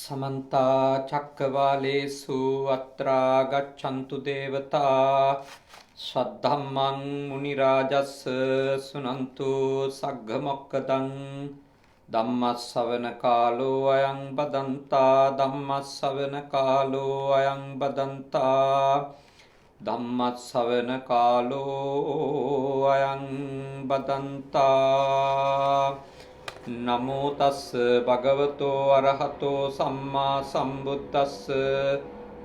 समन्ता चक्रवालेषु अत्रा गच्छन्तु देवता स्वधम्मं मुनिराजस् सुनन्तु सग्गमोक्कदं धम्मश्रवणकालो अयं बदन्ता धम्मश्रवणकालो अयं बदन्ता धम्मश्रवणकालो अयं बदन्ता नमो तस् भगवतो अरहतो सम्मा सम्बुद्धस्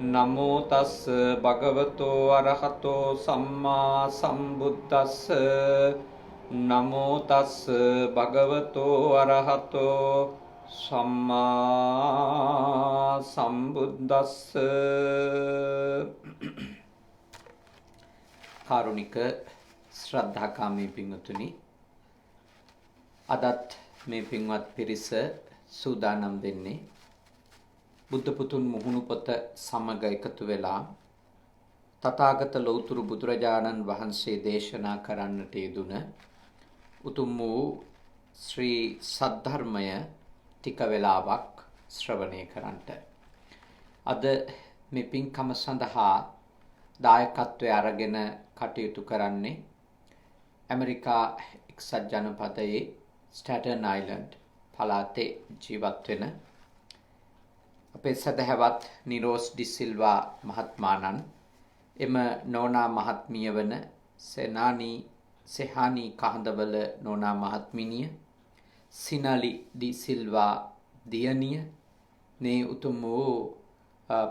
नमो तस् भगवतो अरहतो सम्मा सम्बुद्धस् नमो तस् भगवतो अरहतो सम्मा सम्बुद्धस् කාරුණික ශ්‍රද්ධාකාමී පින්වතුනි අදත් මේ පින්වත් පිරිස සූදානම් වෙන්නේ බුද්ධ පුතුන් මුහුණු පොත සමග එකතු වෙලා තථාගත ලෞතුරු බුදුරජාණන් වහන්සේ දේශනා කරන්නට යෙදුන උතුම් වූ ශ්‍රී සද්ධර්මය ටික වෙලාවක් ශ්‍රවණය කරන්නට අද මේ පින්කම සඳහා දායකත්වය අරගෙන කටයුතු කරන්නේ ඇමරිකා එක්සත් ජනපදයේ ස්ටැටන් අයිලන්ඩ් පළාතේ ජීවත් වෙන අපේ සදහවත් නිරෝස් ඩිසිල්වා මහත්මාණන් එම නෝනා මහත්මිය වන සෙහානි කහඳවල නෝනා මහත්මිනිය සිනලි ඩිසිල්වා දියණිය මේ උතුම් වූ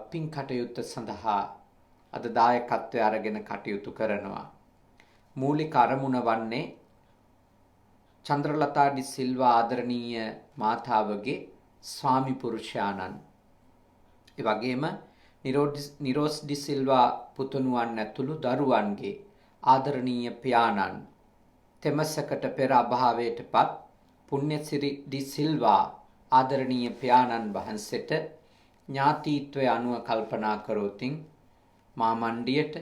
පින් කටයුත්ත සඳහා අද දායකත්වය අරගෙන කටයුතු කරනවා. මූලික අරමුණ වන්නේ චන්ද්‍රලතා ඩිසිල්වා ආදරණීය මාතාවගේ ස්වාමි පුරුෂයාණන්. ඒ වගේම නිරෝස් ඩිසිල්වා පුතුණුවන් ඇතුළු දරුවන්ගේ ආදරණීය පියාණන් තෙමසකට පෙර අභාවයටපත් පුණ්‍යසිරි ඩිසිල්වා ආදරණීය පියාණන් වහන්සේට ඥාතීත්වය අනුව කල්පනා කරෝතින් මාමණ්ඩියට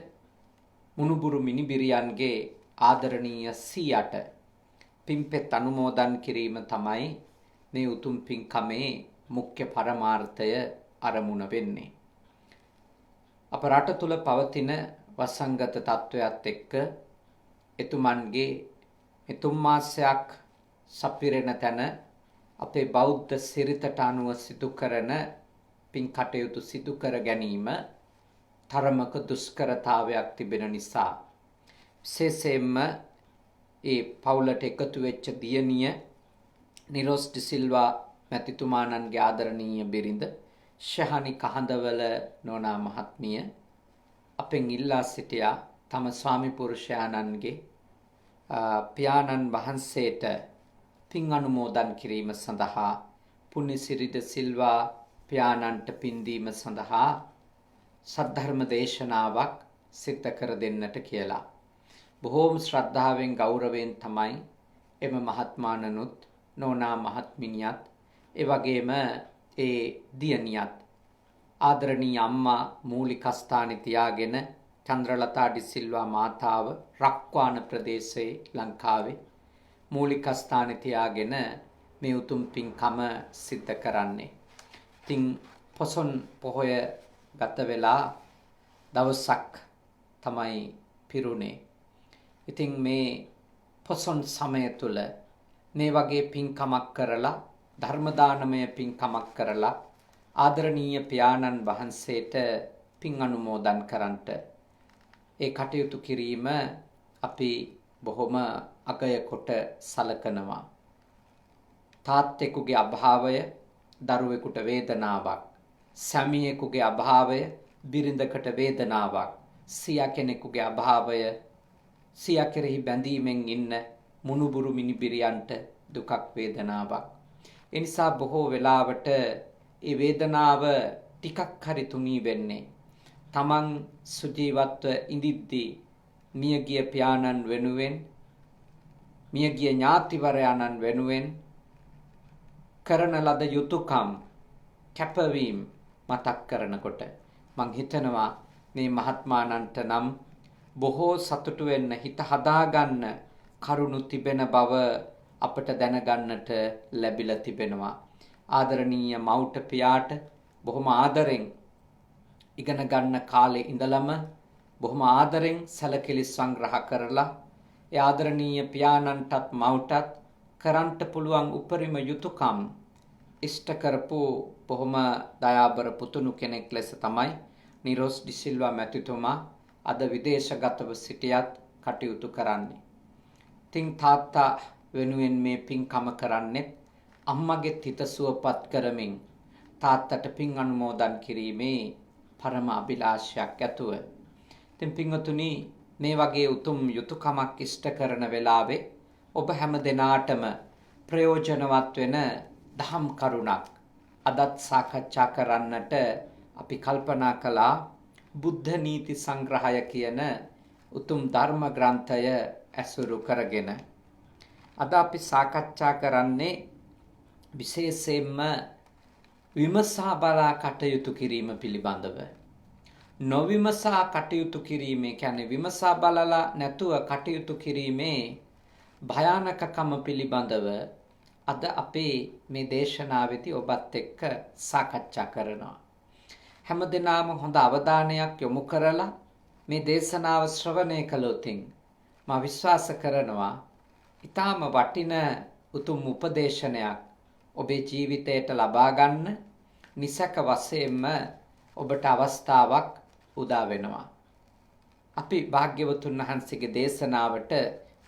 මුණුබුරු මිනිබිරියන්ගේ ආදරණීය සියට පින්පෙත් අනුමෝදන් කිරීම තමයි මේ උතුම් පින්කමේ මුඛ්‍ය පරමාර්ථය අරමුණ වෙන්නේ. අප රට තුල පවතින වසංගත තත්වයක් එක්ක එතුමන්ගේ මෙතුම් මාසයක් සපිරෙන තැන අපේ බෞද්ධ සිරිතට අනුව සිදු කරන පින් කටයුතු සිදු කර ගැනීම තරමක දුෂ්කරතාවයක් තිබෙන නිසා විශේෂයෙන්ම ඒ පවුලට එකතු වෙච්ච දියණිය නිරෝස් ඩිසිල්වා මැතිතුමාණන්ගේ ආදරණීය බිරිඳ ශහනි කහඳවල නෝනා මහත්මිය අපෙන් ඉල්ලා සිටියා තම ස්වාමි පුරුෂයාණන්ගේ පියාණන් වහන්සේට පින් අනුමෝදන් කිරීම සඳහා පුණ්‍යසිරි ඩිසිල්වා පියාණන්ට පින් දීම සඳහා සද්ධර්ම දේශනාවක් සිද්ධ කර දෙන්නට කියලා. බොහෝම ශ්‍රද්ධාවෙන් ගෞරවයෙන් තමයි එම මහත්මාණනුත් නෝනා මහත්මිනියත් ඒ වගේම ඒ දියණියත් ආදරණීය අම්මා මූලිකස්ථානයේ තියාගෙන චන්ද්‍රලතා ඩිසිල්වා මාතාව රක්වාන ප්‍රදේශයේ ලංකාවේ මූලිකස්ථානයේ තියාගෙන මේ උතුම් පින්කම සිද්ධ කරන්නේ. ඉතින් පොසොන් පොහොය ගත වෙලා දවසක් තමයි පිරුණේ. ඉතින් මේ පොසොන් සමය තුල මේ වගේ පින්කමක් කරලා ධර්ම දානමය පින්කමක් කරලා ආදරණීය පියාණන් වහන්සේට පින් අනුමෝදන් කරන්නට ඒ කටයුතු කිරීම අපි බොහොම අගය කොට සලකනවා. තාත්තෙකුගේ අභාවය දරුවෙකුට වේදනාවක්, සැමියෙකුගේ අභාවය බිරිඳකට වේදනාවක්, සියා කෙනෙකුගේ අභාවය සියා කෙරෙහි බැඳීමෙන් ඉන්න මුණුබුරු මිනිබිරියන්ට දුකක් වේදනාවක්. ඒ නිසා බොහෝ වෙලාවට ඒ වේදනාව ටිකක් හරි තුනී වෙන්නේ තමන් සුජීවත්ව ඉඳිද්දී මියගිය පියාණන් වෙනුවෙන් මියගිය ඥාතිවරයාණන් වෙනුවෙන් කරන ලද යුතුයකම් කැපවීම මතක් කරනකොට මං හිතනවා මේ මහත්මාණන්ට නම් බොහෝ සතුටු වෙන්න හිත හදාගන්න කරුණු තිබෙන බව අපට දැනගන්නට ලැබිලා තිබෙනවා. ආදරණීය මව්ට පියාට බොහොම ආදරෙන් ඉගෙන ගන්න කාලේ ඉඳලම බොහොම ආදරෙන් සැලකිලි සංග්‍රහ කරලා ඒ ආදරණීය පියාණන්ටත් මව්ටත් කරන්ට පුළුවන් උපරිම යුතුයකම් ඉෂ්ට කරපු බොහොම දයාබර පුතුණු කෙනෙක් ලෙස තමයි නිරෝස් ඩිසිල්වා මැතිතුමා අද විදේශගතව සිටියත් කටයුතු කරන්නේ. ඉතින් තාත්තා වෙනුවෙන් මේ පින්කම කරන්නෙත් අම්මගේ හිත සුවපත් කරමින් තාත්තට පින් අනුමෝදන් කිරීමේ පරම අභිලාෂයක් ඇතුව. ඉතින් පින්වතුනි මේ වගේ උතුම් යුතුයකමක් ඉෂ්ට කරන වෙලාවේ ඔබ හැම දෙනාටම ප්‍රයෝජනවත් වෙන දහම් කරුණක් අදත් සාකච්ඡා කරන්නට අපි කල්පනා කළා. බුද්ධ නීති සංග්‍රහය කියන උතුම් ධර්ම ග්‍රන්ථය ඇසුරු කරගෙන අද අපි සාකච්ඡා කරන්නේ විශේෂයෙන්ම විමසා බලා කටයුතු කිරීම පිළිබඳව. නොවිමසා කටයුතු කිරීමේ කියන්නේ විමසා බලලා නැතුව කටයුතු කිරීමේ භයානකකම පිළිබඳව අද අපේ මේ දේශනාවේදී ඔබත් එක්ක සාකච්ඡා කරනවා. හැමදෙනාම හොඳ අවධානයක් යොමු කරලා මේ දේශනාව ශ්‍රවණය කළොතින් මා විශ්වාස කරනවා ඊටාම වටින උතුම් උපදේශනයක් ඔබේ ජීවිතයට ලබා ගන්න නිසක වශයෙන්ම ඔබට අවස්ථාවක් උදා වෙනවා. අපි භාග්‍යවතුන් වහන්සේගේ දේශනාවට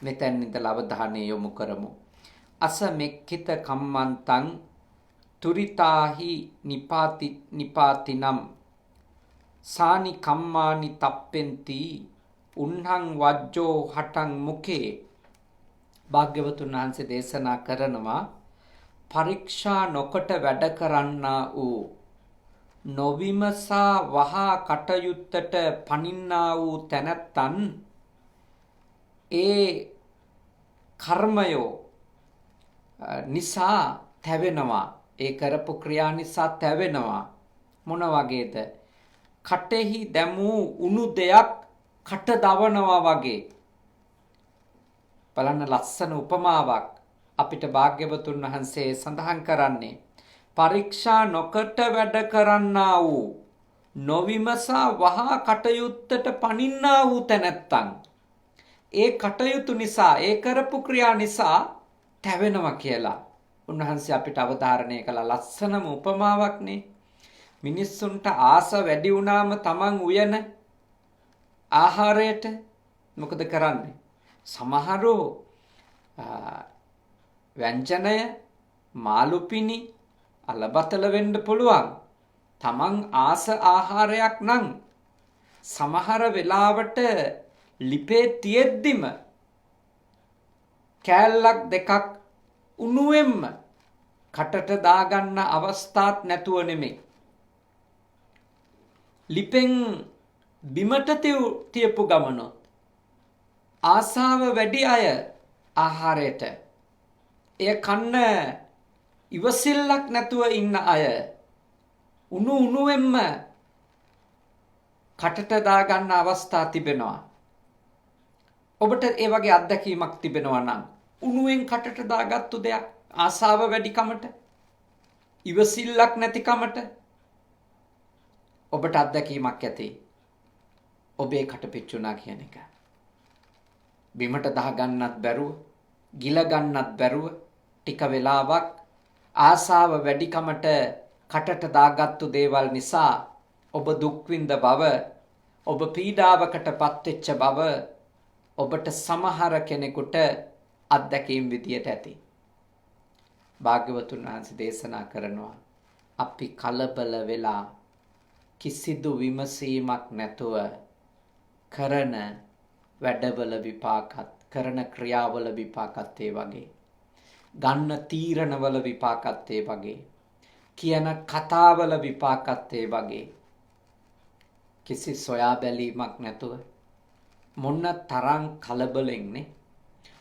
මෙතෙන් ඉඳලා අවධානය යොමු කරමු. අසමෙක්කිත කම්මන්තං තුරිතාහි නිපාතිනම් සානි කම්මානි තප්පෙන්ති උන්හං වජ්ජෝ හටං මුකේ. භාග්‍යවතුන් වහන්සේ දේශනා කරනවා පරීක්ෂා නොකොට වැඩ කරන්නා වූ නොවිමසා වහා කටයුත්තට පනින්නා වූ තැනැත්තන් ඒ කර්මයෝ නිසා තැවෙනවා. ඒ කරපු ක්‍රියා නිසා තැවෙනවා. මොන වගේද? කටෙහි දැමූ උණු දෙයක් කට දවනවා වගේ. බලන්න ලස්සන උපමාවක් අපිට භාග්‍යවතුන් වහන්සේ සඳහන් කරන්නේ. පරීක්ෂා නොකොට වැඩ කරන්නා වූ නොවිමසා වහා කටයුත්තට පනින්නා වූ තැනැත්තන් ඒ කටයුතු නිසා ඒ කරපු ක්‍රියා නිසා තැවෙනවා කියලා උන්වහන්සේ අපිට අවධාරණය කළ ලස්සනම උපමාවක්නේ. මිනිස්සුන්ට ආස වැඩි වුණාම තමන් උයන ආහාරයට මොකද කරන්නේ? සමහරු ව්‍යංජනය මාළුපිණි අලබතල වෙන්න පුළුවන්. තමන් ආස ආහාරයක් නම් සමහර වෙලාවට ලිපේ තියෙද්දිම කෑල්ලක් දෙකක් උණුවෙන්ම කටට දාගන්න අවස්ථාවක් නැතුව නෙමෙයි. ලිපෙන් බිමට තියපු ගමනොත් ආසාව වැඩි අය ආහාරයට එය කන්න ඉවසිල්ලක් නැතුව ඉන්න අය උණුවෙන්ම කටට දාගන්න අවස්ථා තිබෙනවා. ඔබට ඒ වගේ අත්දැකීමක් තිබෙනවා නම් උණුවෙන් කටට දාගත්තු දෙයක් ආසාව වැඩිකමට ඉවසිල්ලක් නැතිකමට ඔබට අත්දැකීමක් ඇති. ඔබේ කට පිච්චුණා කියන එක. බිමට දාගන්නත් බැරුව, ගිල ගන්නත් බැරුව ටික වෙලාවක් ආසාව වැඩිකමට කටට දාගත්තු දේවල් නිසා ඔබ දුක් විඳ බව, ඔබ පීඩාවකට පත්වෙච්ච බව ඔබට සමහර කෙනෙකුට අත්දැකීම් විදියට ඇති. භාග්‍යවතුන් වහන්සේ දේශනා කරනවා අපි කලබල වෙලා කිසිදු විමසීමක් නැතුව කරන වැඩවල විපාකත්, කරන ක්‍රියාවල විපාකත් ඒ වගේ, ගන්න තීරණවල විපාකත් ඒ වගේ, කියන කතාවල විපාකත් ඒ වගේ. කිසි සොයා බැලීමක් නැතුව මොන තරම් කලබලෙන්නේ,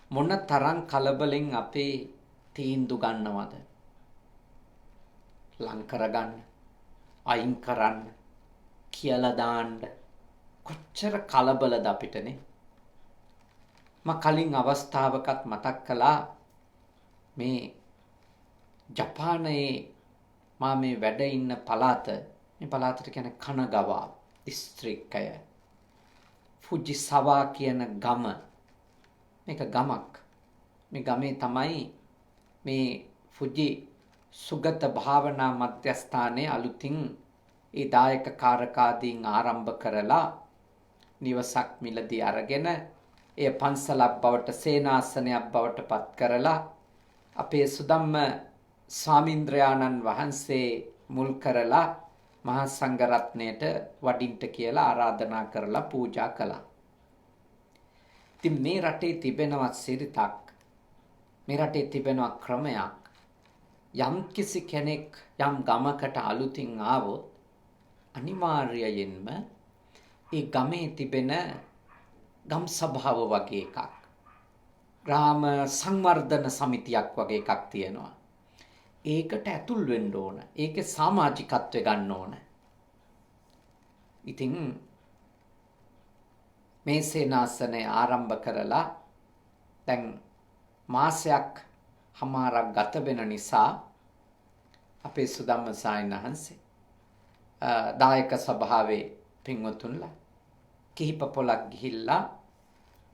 මොන තරම් කලබලෙන් අපේ තීන්දු ගන්නවද? ලං කරගන්න, අයින් කරන්න, කියලා දාන්න කොච්චර කලබලද අපිටනේ. මම කලින් අවස්ථාවකත් මතක් කළා මේ ජපානයේ මා මේ වැඩ ඉන්න පළාත, මේ පළාතට කියන්නේ කනගවා දිස්ත්‍රික්කය. ෆුජිසවා කියන ගම. මේක ගමක්. මේ ගමේ තමයි මේ ෆුජි සුගත භාවනා මධ්‍යස්ථානයේ අලුතින් ඒ දායක කාරකාදීන් ආරම්භ කරලා නිවසක් මිලදී අරගෙන එය පන්සලක් බවට සේනාසනයක් බවට පත් කරලා අපේ සුදම්ම ස්වාමීන්ද්‍රයාණන් වහන්සේ මුල් කරලා මහා සංඝරත්නයට වඩින්ට කියලා ආරාධනා කරලා පූජා කළා. ඉතින් මේ රටේ තිබෙනවා සිරිතක්, මේ රටේ තිබෙනවා ක්‍රමයක්. යම් කිසි කෙනෙක් යම් ගමකට අලුතින් ආවොත් අනිවාර්යයෙන්ම ඒ ගමේ තිබෙන ගම් සභාව වගේ එකක්, ග්‍රාම සංවර්ධන සමිතියක් වගේ එකක් තියෙනවා. ඒකට ඇතුල් වෙන්න ඕන. ඒකේ සමාජිකත්වය ගන්න ඕන. ඉතින් මේ සේනාසනය ආරම්භ කරලා දැන් මාසයක් හමාරක් ගත වෙන නිසා අපේ සුදම්ම සායනහන්සේ දායක සභාවේ පින්වතුන්ලා කිහිප පොලක් ගිහිල්ලා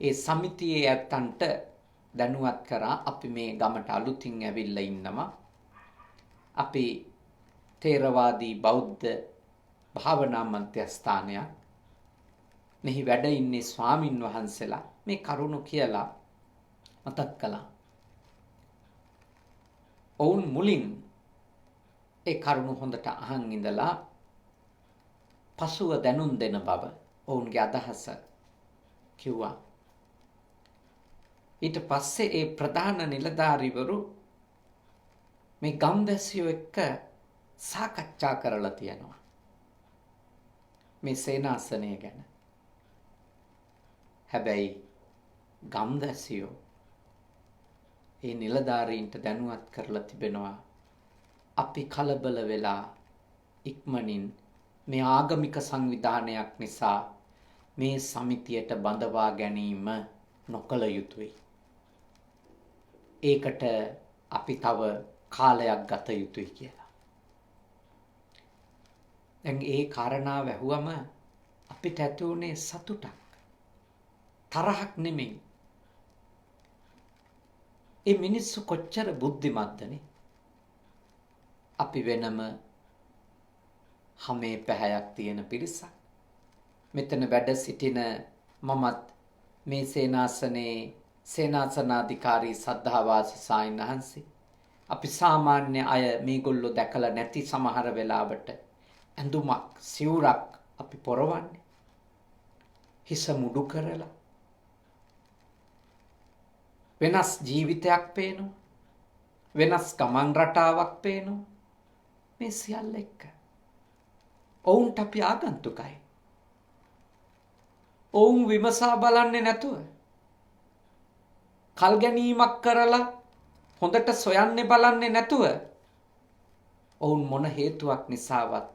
ඒ සමිතියේ ඇත්තන්ට දැනුවත් කරා අපි මේ ගමට අලුතින් ඇවිල්ලා ඉන්නවා. අපි තේරවාදී බෞද්ධ භාවනා මධ්‍යස්ථානයක්. මෙහි වැඩ ඉන්නේ ස්වාමින් වහන්සේලා. මේ කරුණු කියලා මතක් කළා. ඔවුන් මුලින් ඒ කරුණු හොඳට අහන් ඉඳලා පසුව දැනුම් දෙන බව ඔවුන්ගේ අදහස කිව්වා. ඊට පස්සේ ඒ ප්‍රධාන නිලධාරීවරු මේ ගම්දැසියෝ එක්ක සාකච්ඡා කරලා තියෙනවා මේ සේනාසනය ගැන. හැබැයි ගම්දැසියෝ ඒ නිලධාරීන්ට දැනුවත් කරලා තිබෙනවා අපි කලබල වෙලා ඉක්මනින් මේ ආගමික සංවිධානයක් නිසා මේ සමිතියට බඳවා ගැනීම නොකළ යුතුයි. ඒකට අපි තව කාලයක් ගත යුතුයි කියලා. දැන් ඒ කාරණාව ඇහුවම අපිට ඇති වුණේ සතුටක්, තරහක් නෙමෙයි. ඒ මිනිස්සු කොච්චර බුද්ධිමත්දනේ. අපි වෙනම හැමේ පැහැයක් තියෙන පිරිසක්. මෙතන වැඩ සිටින මමත් මේ සේනාසනේ සේනාසනාධිකාරී සද්ධාවාස සායනහන්සේ අපි සාමාන්‍ය අය මේගොල්ලෝ දැකලා නැති සමහර වෙලාවට ඇඳුමක් සිවුරක් අපි පොරවන්නේ. හිස මුඩු කරලා වෙනස් ජීවිතයක් පේනවා. වෙනස් ගමන් රටාවක් පේනවා. මේ සියල්ල එක්ක ඔවුන්ට අපි ආගන්තුකයි. ඔවුන් විමසා බලන්නේ නැතුව කල් ගැනීමක් කරලා හොඳට සොයන්නේ බලන්නේ නැතුව ඔවුන් මොන හේතුවක් නිසාවත්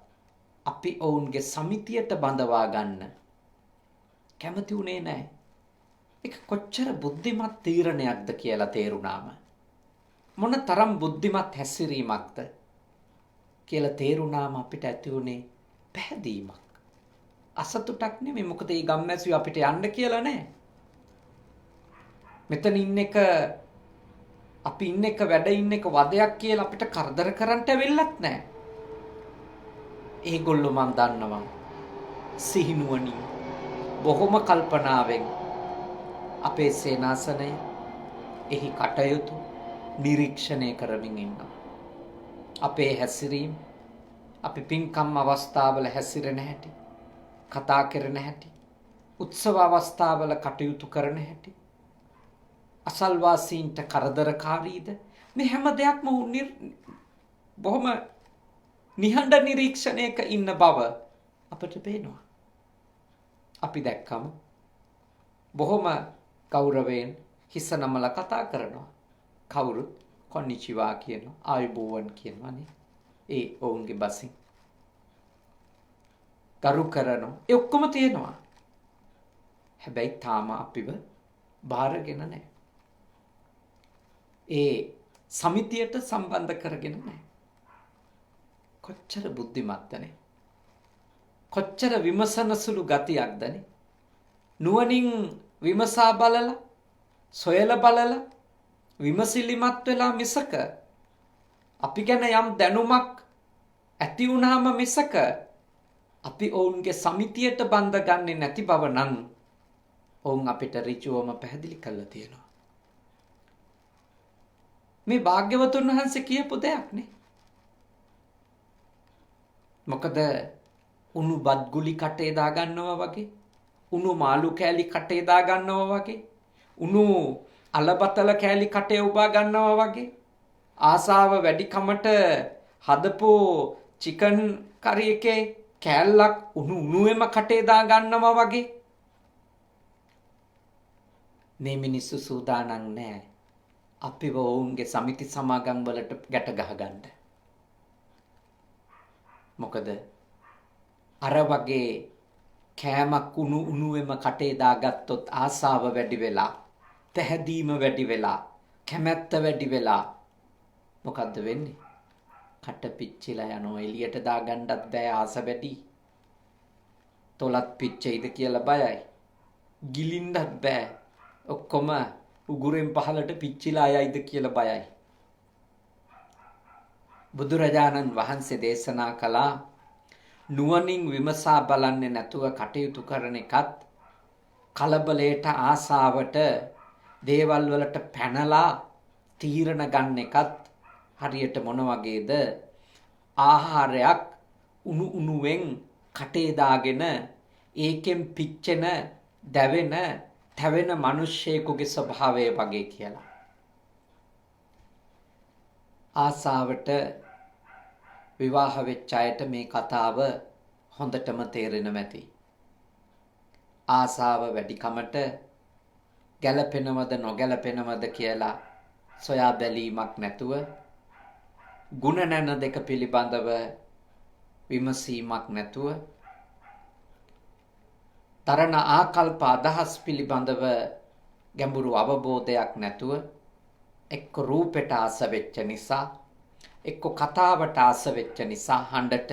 අපි ඔවුන්ගේ සමිතියට බඳවා ගන්න කැමති උනේ නැහැ. ඒක කොච්චර බුද්ධිමත් තීරණයක්ද කියලා තේරුණාම, මොන තරම් බුද්ධිමත් හැසිරීමක්ද කියලා තේරුණාම අපිට ඇති උනේ පැහැදීමක්. අසතුටක් නෙමෙයි. මොකද මේ ගම්මැසියෝ අපිට යන්න කියලා නැහැ. මෙතන ඉන්න එක, අපි ඉන්න එක, වැඩ ඉන්න එක වදයක් කියලා අපිට කරදර කරන්න වෙල්ලත් නැහැ. ඒගොල්ලෝ මන් දන්නවා සිහිනුවණින් බොහොම කල්පනාවෙන් අපේ සේනාසනය එහි කටයුතු නිරීක්ෂණය කරමින් ඉන්නවා. අපේ හැසිරීම, අපි පින්කම් අවස්ථාවල හැසිරෙන හැටි, කතා කරන හැටි, උත්සව අවස්ථාවල කටයුතු කරන හැටි, අසල්වාසීන්ට කරදරකාරීද, මේ හැම දෙයක්ම බොහොම නිහඬ නිරීක්ෂණයක ඉන්න බව අපට පේනවා. අපි දැක්කම බොහොම ගෞරවයෙන් හිස නමලා කතා කරනවා. කවුරුත් කොන්නිචිවා කියනවා, ආයුබෝවන් කියනවානේ. ඒ ඔවුන්ගේ බසින් ගරු කරනවා. ඒ ඔක්කොම තියෙනවා. හැබැයි තාම අපිව බාරගෙන නැහැ. ඒ සමිතියට සම්බන්ධ කරගෙන නැහැ. කොච්චර බුද්ධිමත්දනේ. කොච්චර විමසන සුළු ගතියක්දනේ. නුවණින් විමසා බලලා සොයලා බලලා විමසිලිමත් වෙලා මිසක අපි ගැන යම් දැනුමක් ඇති වුණාම මිසක අපි ඔවුන්ගේ සමිතියට බඳ ගන්නේ නැති බව නම් ඔවුන් අපිට ඍජුවම පැහැදිලි කරලා තියෙනවා. මේ භාග්‍යවතුන් වහන්සේ කියපු දෙයක් නේ. මොකද උණු බත් ගුලි කටේ දා ගන්නවා වගේ, උණු මාළු කෑලි කටේ දා ගන්නවා වගේ, උණු අලබතල කෑලි කටේ උබා ගන්නවා වගේ, ආසාව වැඩිකමට හදපු චිකන් කරි එකේ කෑල්ලක් උණුවෙම කටේ දා ගන්නවා වගේ මේ මිනිස්සු සූදානම් නැහැ අපිව ඔවුන්ගේ සමිති සමාගම් වලට ගැට ගහ ගන්න. මොකද අර වගේ කෑමක් උණුවෙම කටේ දාගත්තොත් ආසාව වැඩි වෙලා, පැහැදීම වැඩි වෙලා, කැමැත්ත වැඩි වෙලා මොකද්ද වෙන්නේ? කට පිච්චිලා යනවා. එළියට දාගන්නත් බෑ, ආස වැඩි. තොලත් පිච්චෙයිද කියලා බයයි. ගිලින්නත් බෑ. ඔක්කොම උගුරෙන් පහලට පිච්චිලා යයිද කියලා බයයි. බුදුරජාණන් වහන්සේ දේශනා කළා නුවණින් විමසා බලන්නේ නැතුව කටයුතු කරන එකත්, කලබලයට ආසාවට දේවල් වලට පැනලා තීරණ ගන්න එකත් හරියට මොන වගේද? ආහාරයක් උණුවෙන් කටේ දාගෙන ඒකෙන් පිච්චෙන, දැවෙන, තැවෙන මිනිස්සෙකුගේ ස්වභාවය වගේ කියලා. ආසාවට විවාහ වෙච්ච අයට මේ කතාව හොඳටම තේරෙනවා ඇති. ආසාව වැඩිකමට ගැළපෙනවද නොගැළපෙනවද කියලා සොයා බැලීමක් නැතුව, ගුණ නැන දෙක පිළිබඳව විමසීමක් නැතුව, තරණ ආකල්ප අදහස් පිළිබඳව ගැඹුරු අවබෝධයක් නැතුව, එක්ක රූපෙට ආස වෙච්ච නිසා, එක්ක කතාවට ආස වෙච්ච නිසා, හඬට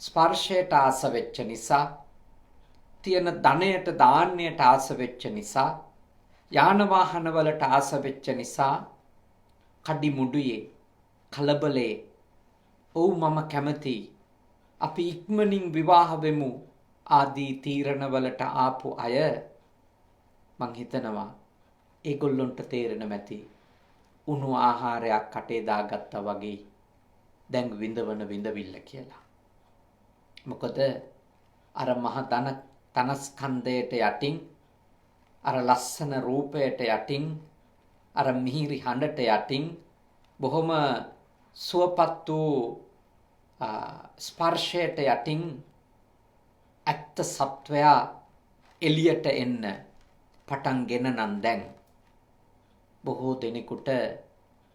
ස්පර්ශයට ආස වෙච්ච නිසා, තියෙන ධනයට දාන්නයට ආස වෙච්ච නිසා, යාන වාහන වලට ආස වෙච්ච නිසා, කඩි මුඩුයේ කලබලේ ඔව් මම කැමතියි, අපි ඉක්මනින් විවාහ වෙමු ආදී තීරණ වලට ආපු අය මං හිතනවා ඒගොල්ලොන්ට තේරෙන්නේ නැති උණු ආහාරයක් කටේ දාගත්තා වගේ දැන් විඳවන විඳවිල්ල කියලා. මොකද අර මහ තනස්කන්ධයට යටින්, අර ලස්සන රූපයට යටින්, අර මිහිරි හඬට යටින් බොහොම සුවපත් වූ ස්පර්ශයට යටින් ඇත්ත සත්වයා එළියට එන්න පටන්ගෙන නම් දැන් බොහෝ දෙනෙකුට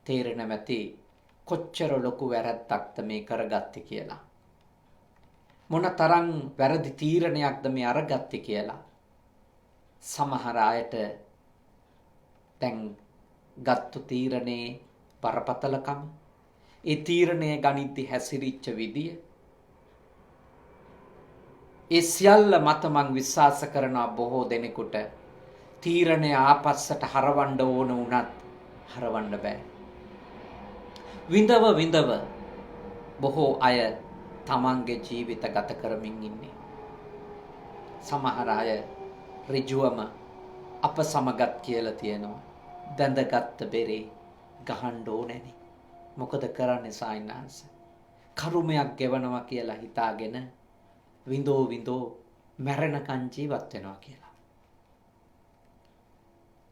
තේරෙන මැති කොච්චර ලොකු වැරද්දක්ද මේ කරගත්තේ කියලා. මොන තරම් වැරදි තීරණයක්ද මේ අරගත්තේ කියලා. සමහර අයට දැන් ගත්තු තීරණේ බරපතලකම, ඒ තීරණය ගනිද්දි හැසිරිච්ච විදිය, ඒ සියල්ල මත මං විශ්වාස කරනවා බොහෝ දෙනෙකුට තීරණය ආපස්සට හරවන්න ඕන වුණත් හරවන්න බෑ. විඳව බොහෝ අය තමන්ගේ ජීවිත ගත කරමින් ඉන්නේ. සමහර අය ඍජුවම අප සමගත් කියලා තියෙනවා. දැඳගත්ත බෙරේ ගහන්න ඕනෑනේ. මොකද කරන්නේ සායනාංශ? කරුමයක් ගෙවනවා කියලා හිතාගෙන විඳෝ මැරෙනකන් ජීවත් වෙනවා කියලා.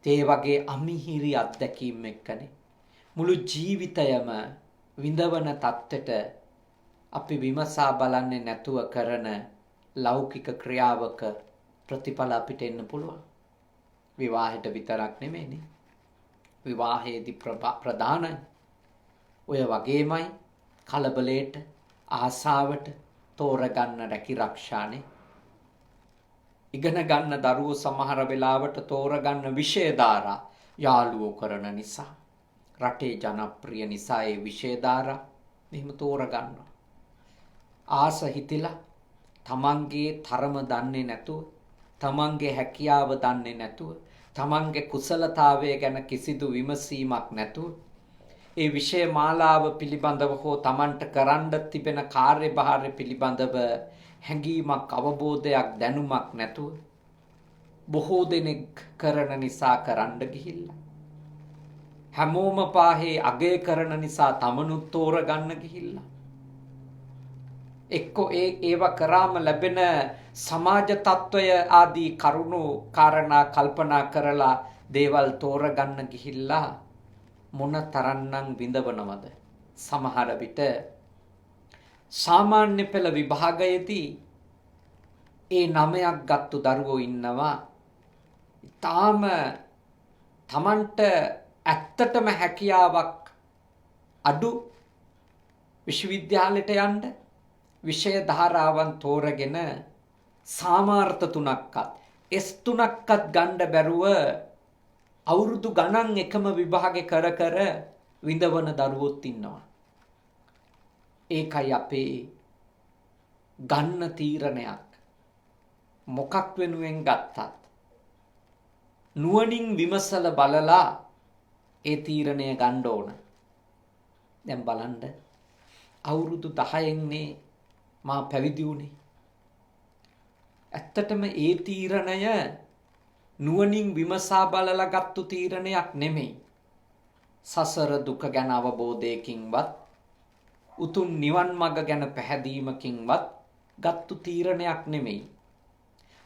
ඒ වගේ අමිහිරි අත්දැකීම් එක්කනේ මුළු ජීවිතයම විඳවන තත්ත්වයට අපි විමසා බලන්නේ නැතුව කරන ලෞකික ක්‍රියාවක ප්‍රතිඵල අපිට එන්න පුළුවන්. විවාහයට විතරක් නෙමෙයිනේ. විවාහයේදී ප්‍රධානයි. ඔය වගේමයි කලබලයට, ආසාවට තෝරගන්න රැකිරක්ෂානේ. ඉගෙන ගන්න දරුවෝ සමහර වෙලාවට තෝරගන්න විෂය ධාරා යාළුවෝ කරන නිසා, රටේ ජනප්‍රිය නිසා ඒ විෂය ධාරා මෙහෙම තෝරගන්නවා. ආස හිතිලා තමන්ගේ තරම දන්නේ නැතුව, තමන්ගේ හැකියාව දන්නේ නැතුව, තමන්ගේ කුසලතාවය ගැන කිසිදු විමසීමක් නැතුව, ඒ විෂය මාලාව පිළිබඳව හෝ තමන්ට කරන්න තිබෙන කාර්යභාරය පිළිබඳව හැඟීමක්, අවබෝධයක්, දැනුමක් නැතුව බොහෝ දෙනෙක් කරන නිසා කරන්න ගිහිල්ලා, හැමෝම පාහේ අගය කරන නිසා තමනුත් තෝරගන්න ගිහිල්ලා, එක්කෝ ඒව කරාම ලැබෙන සමාජ තත්ත්වය ආදී කරුණු කාරණා කල්පනා කරලා දේවල් තෝරගන්න ගිහිල්ලා මොන තරන්නම් විඳවනවද? සමහර විට සාමාන්‍ය පෙළ විභාගයේදී ඒ 9ක් ගත්තු දරුවෝ ඉන්නවා. තාම තමන්ට ඇත්තටම හැකියාවක් අඩු විශ්වවිද්‍යාලයට යන්න විෂය ධාරාවන් තෝරගෙන සාමාර්ථ 3ක්වත් S3ක්වත් ගන්න බැරුව අවුරුදු ගණන් එකම විභාගේ කර කර විඳවන දරුවොත් ඉන්නවා. ඒකයි අපේ ගන්න තීරණයක් මොකක් වෙනුවෙන් ගත්තත් නුවණින් විමසල බලලා ඒ තීරණය ගන්න ඕන. දැන් බලන්න අවුරුදු 10න්නේ මා පැවිදි වුණේ. ඇත්තටම ඒ තීරණය නුවණින් විමසා බලලා ගත්තු තීරණයක් නෙමෙයි. සසර දුක ගැන අවබෝධයකින්වත් උතුම් නිවන් මඟ ගැන පැහැදීමකින්වත් ගත්තු තීරණයක් නෙමෙයි.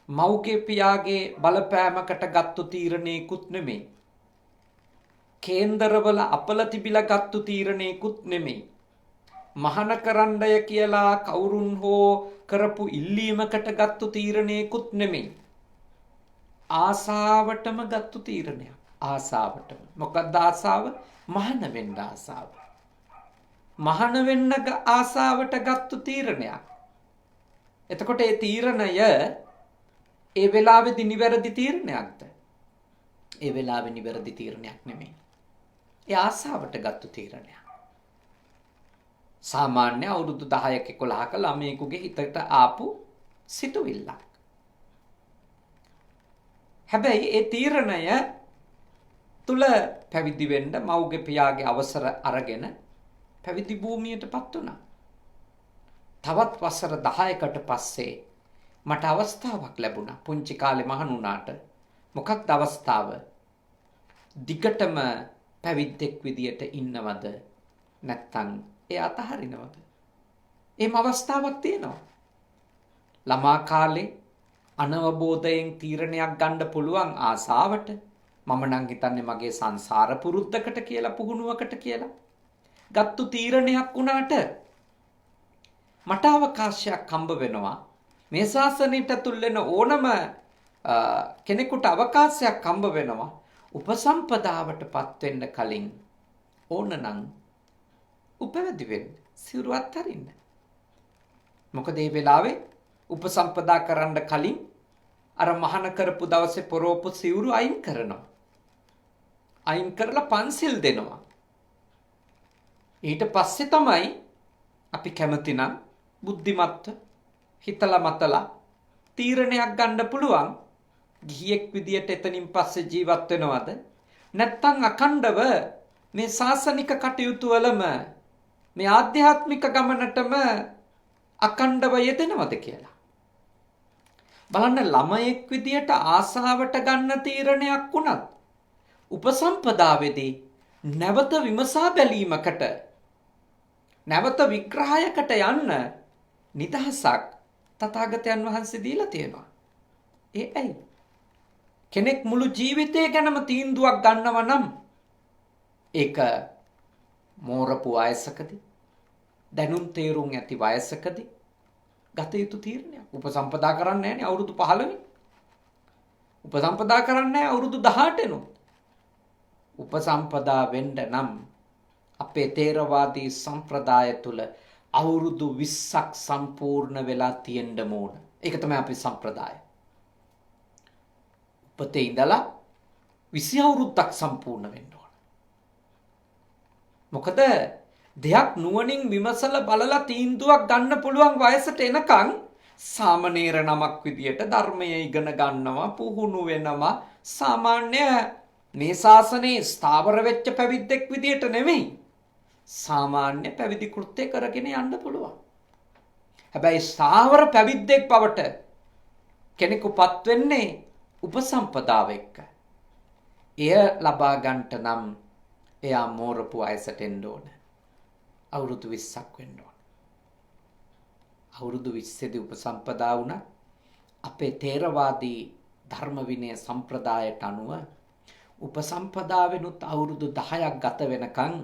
මව්ගේ පියාගේ බලපෑමකට ගත්තු තීරණයකුත් නෙමෙයි. කේන්දරවල අපල තිබිලා ගත්තු තීරණයකුත් නෙමෙයි. මහාන කරන්නය කියලා කවුරුන් හෝ කරපු ඉල්ලීමකට ගත්තු තීරණයකුත් නෙමෙයි. ආසාවටම ගත්තු තීරණයක්. ආසාවටම. මොකක්ද ආසාව? මහාන වෙන්න ආසාව. මහාන වෙන්න ආසාවට ගත්තු තීරණයක්. එතකොට ඒ තීරණය ඒ වෙලාවේදී නිවැරදි තීරණයක්ද? ඒ වෙලාවේ නිවැරදි තීරණයක් නෙමෙයි. ඒ ආසාවට ගත්තු තීරණයක්. සාමාන්‍ය අවුරුදු 10ක 11ක ළමයෙකුගේ හිතට ආපු සිතුවිල්ලක්. හැබැයි ඒ තීරණය තුල පැවිදි වෙන්න මව්ගේ පියාගේ අවසර අරගෙන පැවිදි භූමියටපත් වුණා. තවත් වසර 10කට පස්සේ මට අවස්ථාවක් ලැබුණා පුංචි කාලේ මහණ වුණාට. මොකක්ද අවස්ථාව? දිගටම පැවිද්දෙක් විදියට ඉන්නවද නැත්නම් ඒ අතහරිනවද? එහෙම අවස්ථාවක් තියෙනවා. ළමා කාලේ අනවබෝධයෙන් තීරණයක් ගන්න පුළුවන් ආසාවට. මම නම් හිතන්නේ මගේ සංසාර පුරුද්දකට කියලා, පුහුණුවකට කියලා ගත්තු තීරණයක් වුණාට මට අවකාශයක් හම්බ වෙනවා. මේ ශාසනයට ඇතුල් වෙන ඕනම කෙනෙකුට අවකාශයක් හම්බ වෙනවා. උපසම්පදාවටපත් වෙන්න කලින් ඕනනම් උපවැදි වෙන්න, සිවුරු අත්හරින්න. මොකද මේ වෙලාවේ උපසම්පදා කරන්න කලින් අර මහාන කරපු දවසේ පොරොප්පු සිවුරු අයින් කරනවා. අයින් කරලා පන්සිල් දෙනවා. ඊට පස්සේ තමයි අපි කැමතිනම් බුද්ධිමත්ව හිතලා මතලා තීරණයක් ගන්න පුළුවන්. ගිහියෙක් විදියට එතනින් පස්සේ ජීවත් වෙනවද නැත්නම් අඛණ්ඩව මේ ශාසනික කටයුතු වලම මේ ආධ්‍යාත්මික ගමනටම අඛණ්ඩව යෙදෙනවද කියලා බලන්න. ළමයෙක් විදියට ආසාවට ගන්න තීරණයක් වුණත් උපසම්පදාවේදී නැවත විමසා බැලීමකට, නැවත විග්‍රහයකට යන්න නිදහසක් තථාගතයන් වහන්සේ දීලා තියෙනවා. ඒ ඇයි? කෙනෙක් මුළු ජීවිතය ගැනම තීන්දුවක් ගන්නව නම් ඒක මෝරපු වයසකදී, දැනුම් තේරුම් ඇති වයසකදී ගත යුතු තීරණයක්. උපසම්පදා කරන්නේ නැහැ අවුරුදු 15. උපසම්පදා කරන්නේ අවුරුදු 18 උපසම්පදා වෙන්න නම් අපේ තේරවාදී සම්ප්‍රදාය තුල අවුරුදු 20ක් සම්පූර්ණ වෙලා තියෙන්න ඕන. ඒක තමයි අපේ සම්ප්‍රදාය. උපතේ ඉඳලා 20 අවුරුද්දක් සම්පූර්ණ වෙන්න ඕන. මොකද දෙයක් නුවණින් විමසලා බලලා තීන්දුවක් ගන්න පුළුවන් වයසට එනකන් සාමණේර නමක් විදියට ධර්මය ඉගෙන ගන්නවා, පුහුණු වෙනවා. සාමාන්‍ය මේ ශාසනයේ ස්ථාවර වෙච්ච පැවිද්දෙක් විදියට නෙමෙයි. සාමාන්‍ය පැවිදි කෘත්‍ය කරගෙන යන්න පුළුවන්. හැබැයි ස්ථාවර පැවිද්දෙක් බවට කෙනෙකුපත් වෙන්නේ උපසම්පදාව එක්ක. එය ලබා ගන්නට නම් එයා මෝරපු වයසට එන්න ඕන. අවුරුදු 20ක් වෙන්න ඕන. අවුරුදු 20 දී උපසම්පදා වුණා. අපේ තේරවාදී ධර්ම විනය සම්ප්‍රදායට අනුව උපසම්පදාවෙනුත් අවුරුදු 10ක් ගත වෙනකන්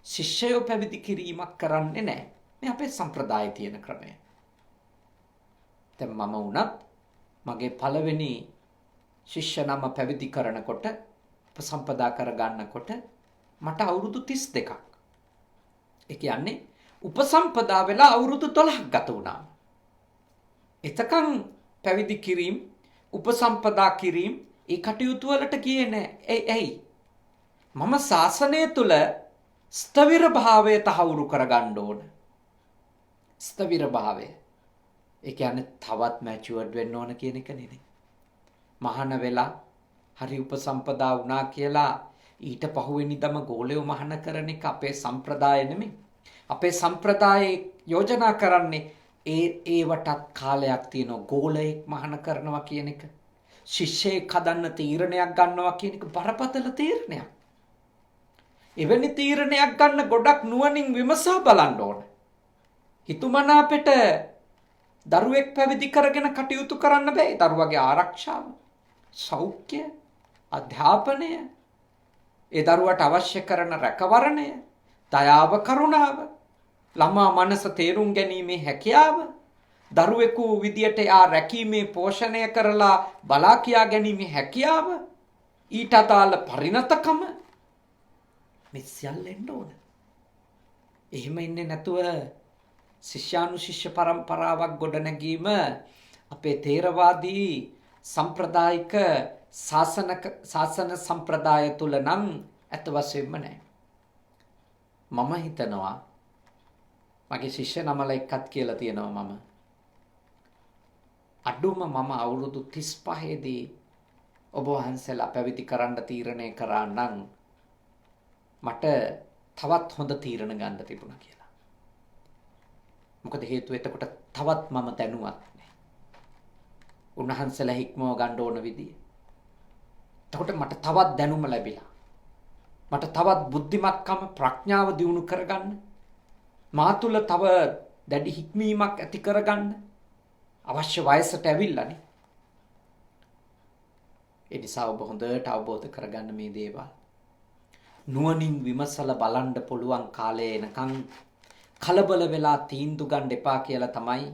ශිෂ්‍යයෝ පැවිදි කිරීමක් කරන්නේ නැහැ. මේ අපේ සම්ප්‍රදායේ තියෙන ක්‍රමය. දැන් මම වුණත් මගේ පළවෙනි ශිෂ්‍ය නම පැවිදි කරනකොට උපසම්පදා කර ගන්නකොට මට අවුරුදු 32ක්. ඒ කියන්නේ උපසම්පදා වෙලා අවුරුදු 12ක් ගත වුණා. එතකන් පැවිදි කිරීම, උපසම්පදා කිරීම ඒ කටයුතු වලට ගියේ නැහැ. ඇයි? මම ශාසනය තුල ස්ථවිර භාවය තහවුරු කරගන්න ඕන. ස්ථවිර භාවය. ඒ කියන්නේ තවත් මැචුවර්ඩ් වෙන්න ඕන කියන එක නෙමෙයි. මහාන වෙලා හරි උපසම්පදා වුණා කියලා ඊට පහුවෙනිදම ගෝලෙව මහාන කරන එක අපේ සම්ප්‍රදාය නෙමෙයි. අපේ සම්ප්‍රදායේ යෝජනා කරන්නේ ඒවටත් කාලයක් තියෙනවා. ගෝලයෙක් මහාන කරනවා කියන එක, ශිෂ්‍යයෙක් හදන්න තීරණයක් ගන්නවා කියන එක බරපතල තීරණයක්. එවැනි තීරණයක් ගන්න ගොඩක් නුවණින් විමසා බලන්න ඕන. හිතුමනාපෙට දරුවෙක් පැවිදි කරගෙන කටයුතු කරන්න බෑ. දරුවගේ ආරක්ෂාව, සෞඛ්‍ය, අධ්‍යාපනය, ඒ දරුවට අවශ්‍ය කරන රැකවරණය, දයාව, කරුණාව, ළමා මනස තේරුම් ගැනීමේ හැකියාව, දරුවෙකු විදියට එයා රැකීමේ, පෝෂණය කරලා බලා කියා ගැනීමේ හැකියාව, ඊට අදාළ පරිණතකම මේ සියල්ල එන්න ඕන. එහෙම ඉන්නේ නැතුව ශිෂ්‍යානුශිෂ්‍ය පරම්පරාවක් ගොඩනැගීම අපේ තේරවාදී සම්ප්‍රදායික ශාසන සම්ප්‍රදාය තුල නම් ඇත්ත වශයෙන්ම නැහැ. මම හිතනවා මගේ ශිෂ්‍ය නමල එක්කත් කියලා තියෙනවා මම. අඩුම මම අවුරුදු 35 දී ඔබ වහන්සේලා පැවිදි කරන්න තීරණය කරා නම් මට තවත් හොඳ තීරණ ගන්න තිබුණා කියලා. මොකද හේතුව එතකොට තවත් මම දැනුවත් නේ. උන්වහන්සේලා හික්මව ගන්න ඕන විදිය. එතකොට මට තවත් දැනුම ලැබිලා. මට තවත් බුද්ධිමත්කම, ප්‍රඥාව දියුණු කරගන්න, මා තුළ තව දැඩි හික්මීමක් ඇති කරගන්න අවශ්‍ය වයසට ඇවිල්ලානේ. ඒ නිසා ඔබ හොඳට අවබෝධ කරගන්න මේ දේවල්. නුවණින් විමසලා බලන්න පුළුවන් කාලය එනකන් කලබල වෙලා තීන්දුව ගන්න එපා කියලා තමයි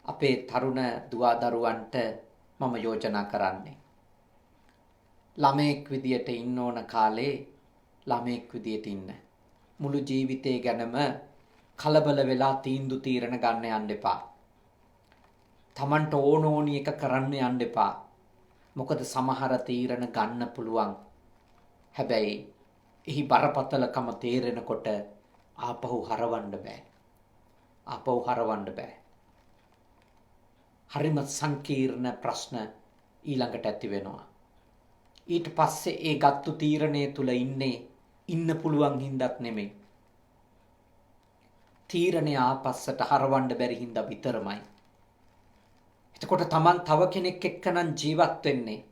අපේ තරුණ දුවා දරුවන්ට මම යෝජනා කරන්නේ. ළමෙක් විදියට ඉන්න ඕන කාලේ ළමෙක් විදියට ඉන්න. මුළු ජීවිතේ ගැනම කලබල වෙලා තීරණ ගන්න යන්න එපා. Tamanට ඕනෝනි එක කරන්න යන්න එපා. මොකද සමහර තීරණ ගන්න පුළුවන්. හැබැයි එහි බරපතලකම තේරෙනකොට ආපහු හරවන්න බෑ. ආපහු හරවන්න බෑ. හරිම සංකීර්ණ ප්‍රශ්න ඊළඟට ඇති වෙනවා. ඊට පස්සේ ඒ ගත්තු තීරණය තුල ඉන්න පුළුවන් හින්දාත් නෙමෙයි. තීරණය ආපස්සට හරවන්න බැරි හින්දා විතරමයි. එතකොට Taman තව කෙනෙක් එක්කනම් ජීවත් වෙන්නේ.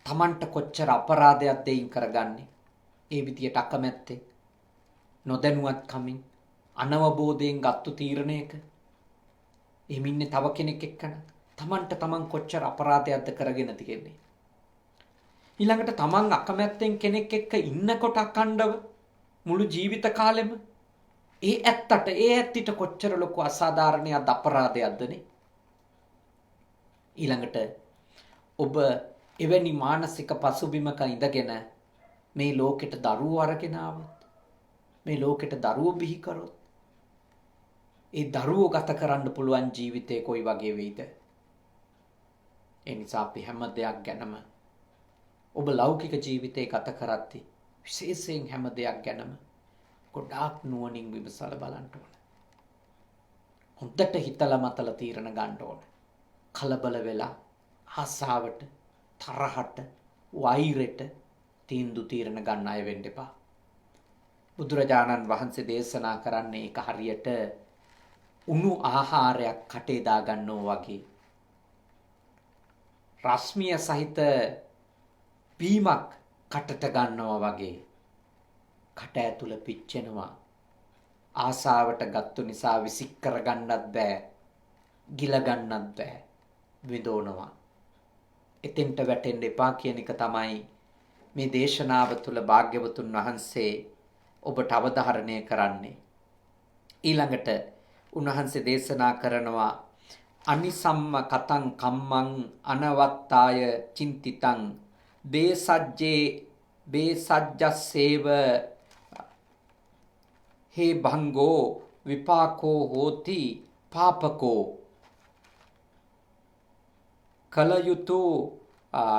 Tamanට කොච්චර අපරාධයක් දෙයින් කරගන්නේ. ඒ විදියට අකමැත්තේ, නොදැනුවත් කමින්, අනවබෝධයෙන් ගත්තු තීරණයක එහෙම ඉන්නේ තව කෙනෙක් එක්කන Tamanට Taman කොච්චර අපරාධයක්ද කරගෙන තියෙන්නේ. ඊළඟට Taman අකමැත්තෙන් කෙනෙක් එක්ක ඉන්නකොට අකණ්ඩව මුළු ජීවිත කාලෙම ඒ ඇත්තිට කොච්චර ලොකු අසාධාරණයක් අපරාධයක්දනේ. ඊළඟට ඔබ එවැනි මානසික පසුබිමක ඉඳගෙන මේ ලෝකෙට දරුවෝ අරගෙන ආවොත්, මේ ලෝකෙට දරුවෝ බිහි කරොත්, ඒ දරුවෝ ගත කරන්න පුළුවන් ජීවිතේ කොයි වගේ වෙයිද? ඒ නිසා අපි හැම දෙයක් ගැනම ඔබ ලෞකික ජීවිතේ ගත කරද්දී විශේෂයෙන් හැම දෙයක් ගැනම ගොඩාක් නුවණින් විමසලා බලන්න ඕන. හොඳට හිතලා මතලා තීරණ ගන්න ඕන. කලබල වෙලා ආසාවට, තරහට, වෛරයට තීරණ ගන්න අය වෙන්න එපා. බුදුරජාණන් වහන්සේ දේශනා කරන්නේ ඒක හරියට උණු ආහාරයක් කටේ දා ගන්නවා වගේ. රශ්මිය සහිත බීමක් කටට ගන්නවා වගේ. කට ඇතුළ පිච්චෙනවා. ආසාවට ගත්තු නිසා විසික් කර ගන්නත් බෑ. ගිල ගන්නත් බෑ. විඳෝනවා. එතෙන්ට වැටෙන්න එපා කියන එක තමයි මේ දේශනාව තුළ භාග්‍යවතුන් වහන්සේ ඔබට අවධාරණය කරන්නේ. ඊළඟට උන්වහන්සේ දේශනා කරනවා අනිසම්ම කතං කම්මං අනවත්තාය චින්තිතං බේසජ්ජස්සේව හේ භංගෝ විපාකෝ හෝති පාපකෝ කලයුතු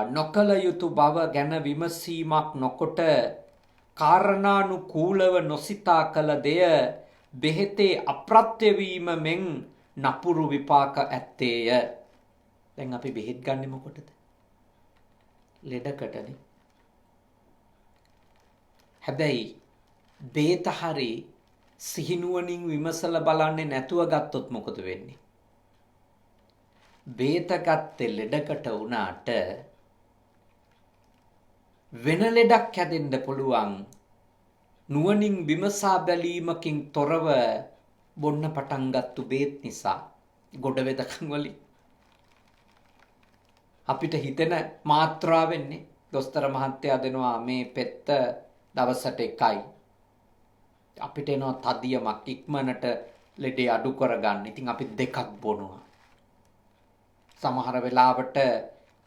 නොකලයුතු බව ගැන විමසීමක් නොකොට කාරණානුකූලව නොසිතා කළ දෙය බෙහෙතේ අප්‍රත්‍ය වීම මෙන් නපුරු විපාක ඇත්තේය. දැන් අපි බෙහෙත් ගන්නෙ මොකටද? ලෙඩකටනේ. හැබැයි බේත හරි සිහිනුවණින් විමසලා බලන්නේ නැතුව ගත්තොත් මොකද වෙන්නේ? බේත ගත්තේ ලෙඩකට වුණාට වෙන ලෙඩක් හැදෙන්න පුළුවන්. නුවණින් විමසා බැලීමකින් තොරව බොන්න පටන් ගත්තු බේත් නිසා ගොඩ වෙදකම් වලින් අපිට හිතෙන මාත්‍රා වෙන්නේ දොස්තර මහත්තයා දෙනවා මේ පෙත්ත දවසට එකයි. අපිට එනවා තදියමක් ඉක්මනට ලෙඩේ අඩු කරගන්න. ඉතින් අපි දෙකක් බොනවා. සමහර වෙලාවට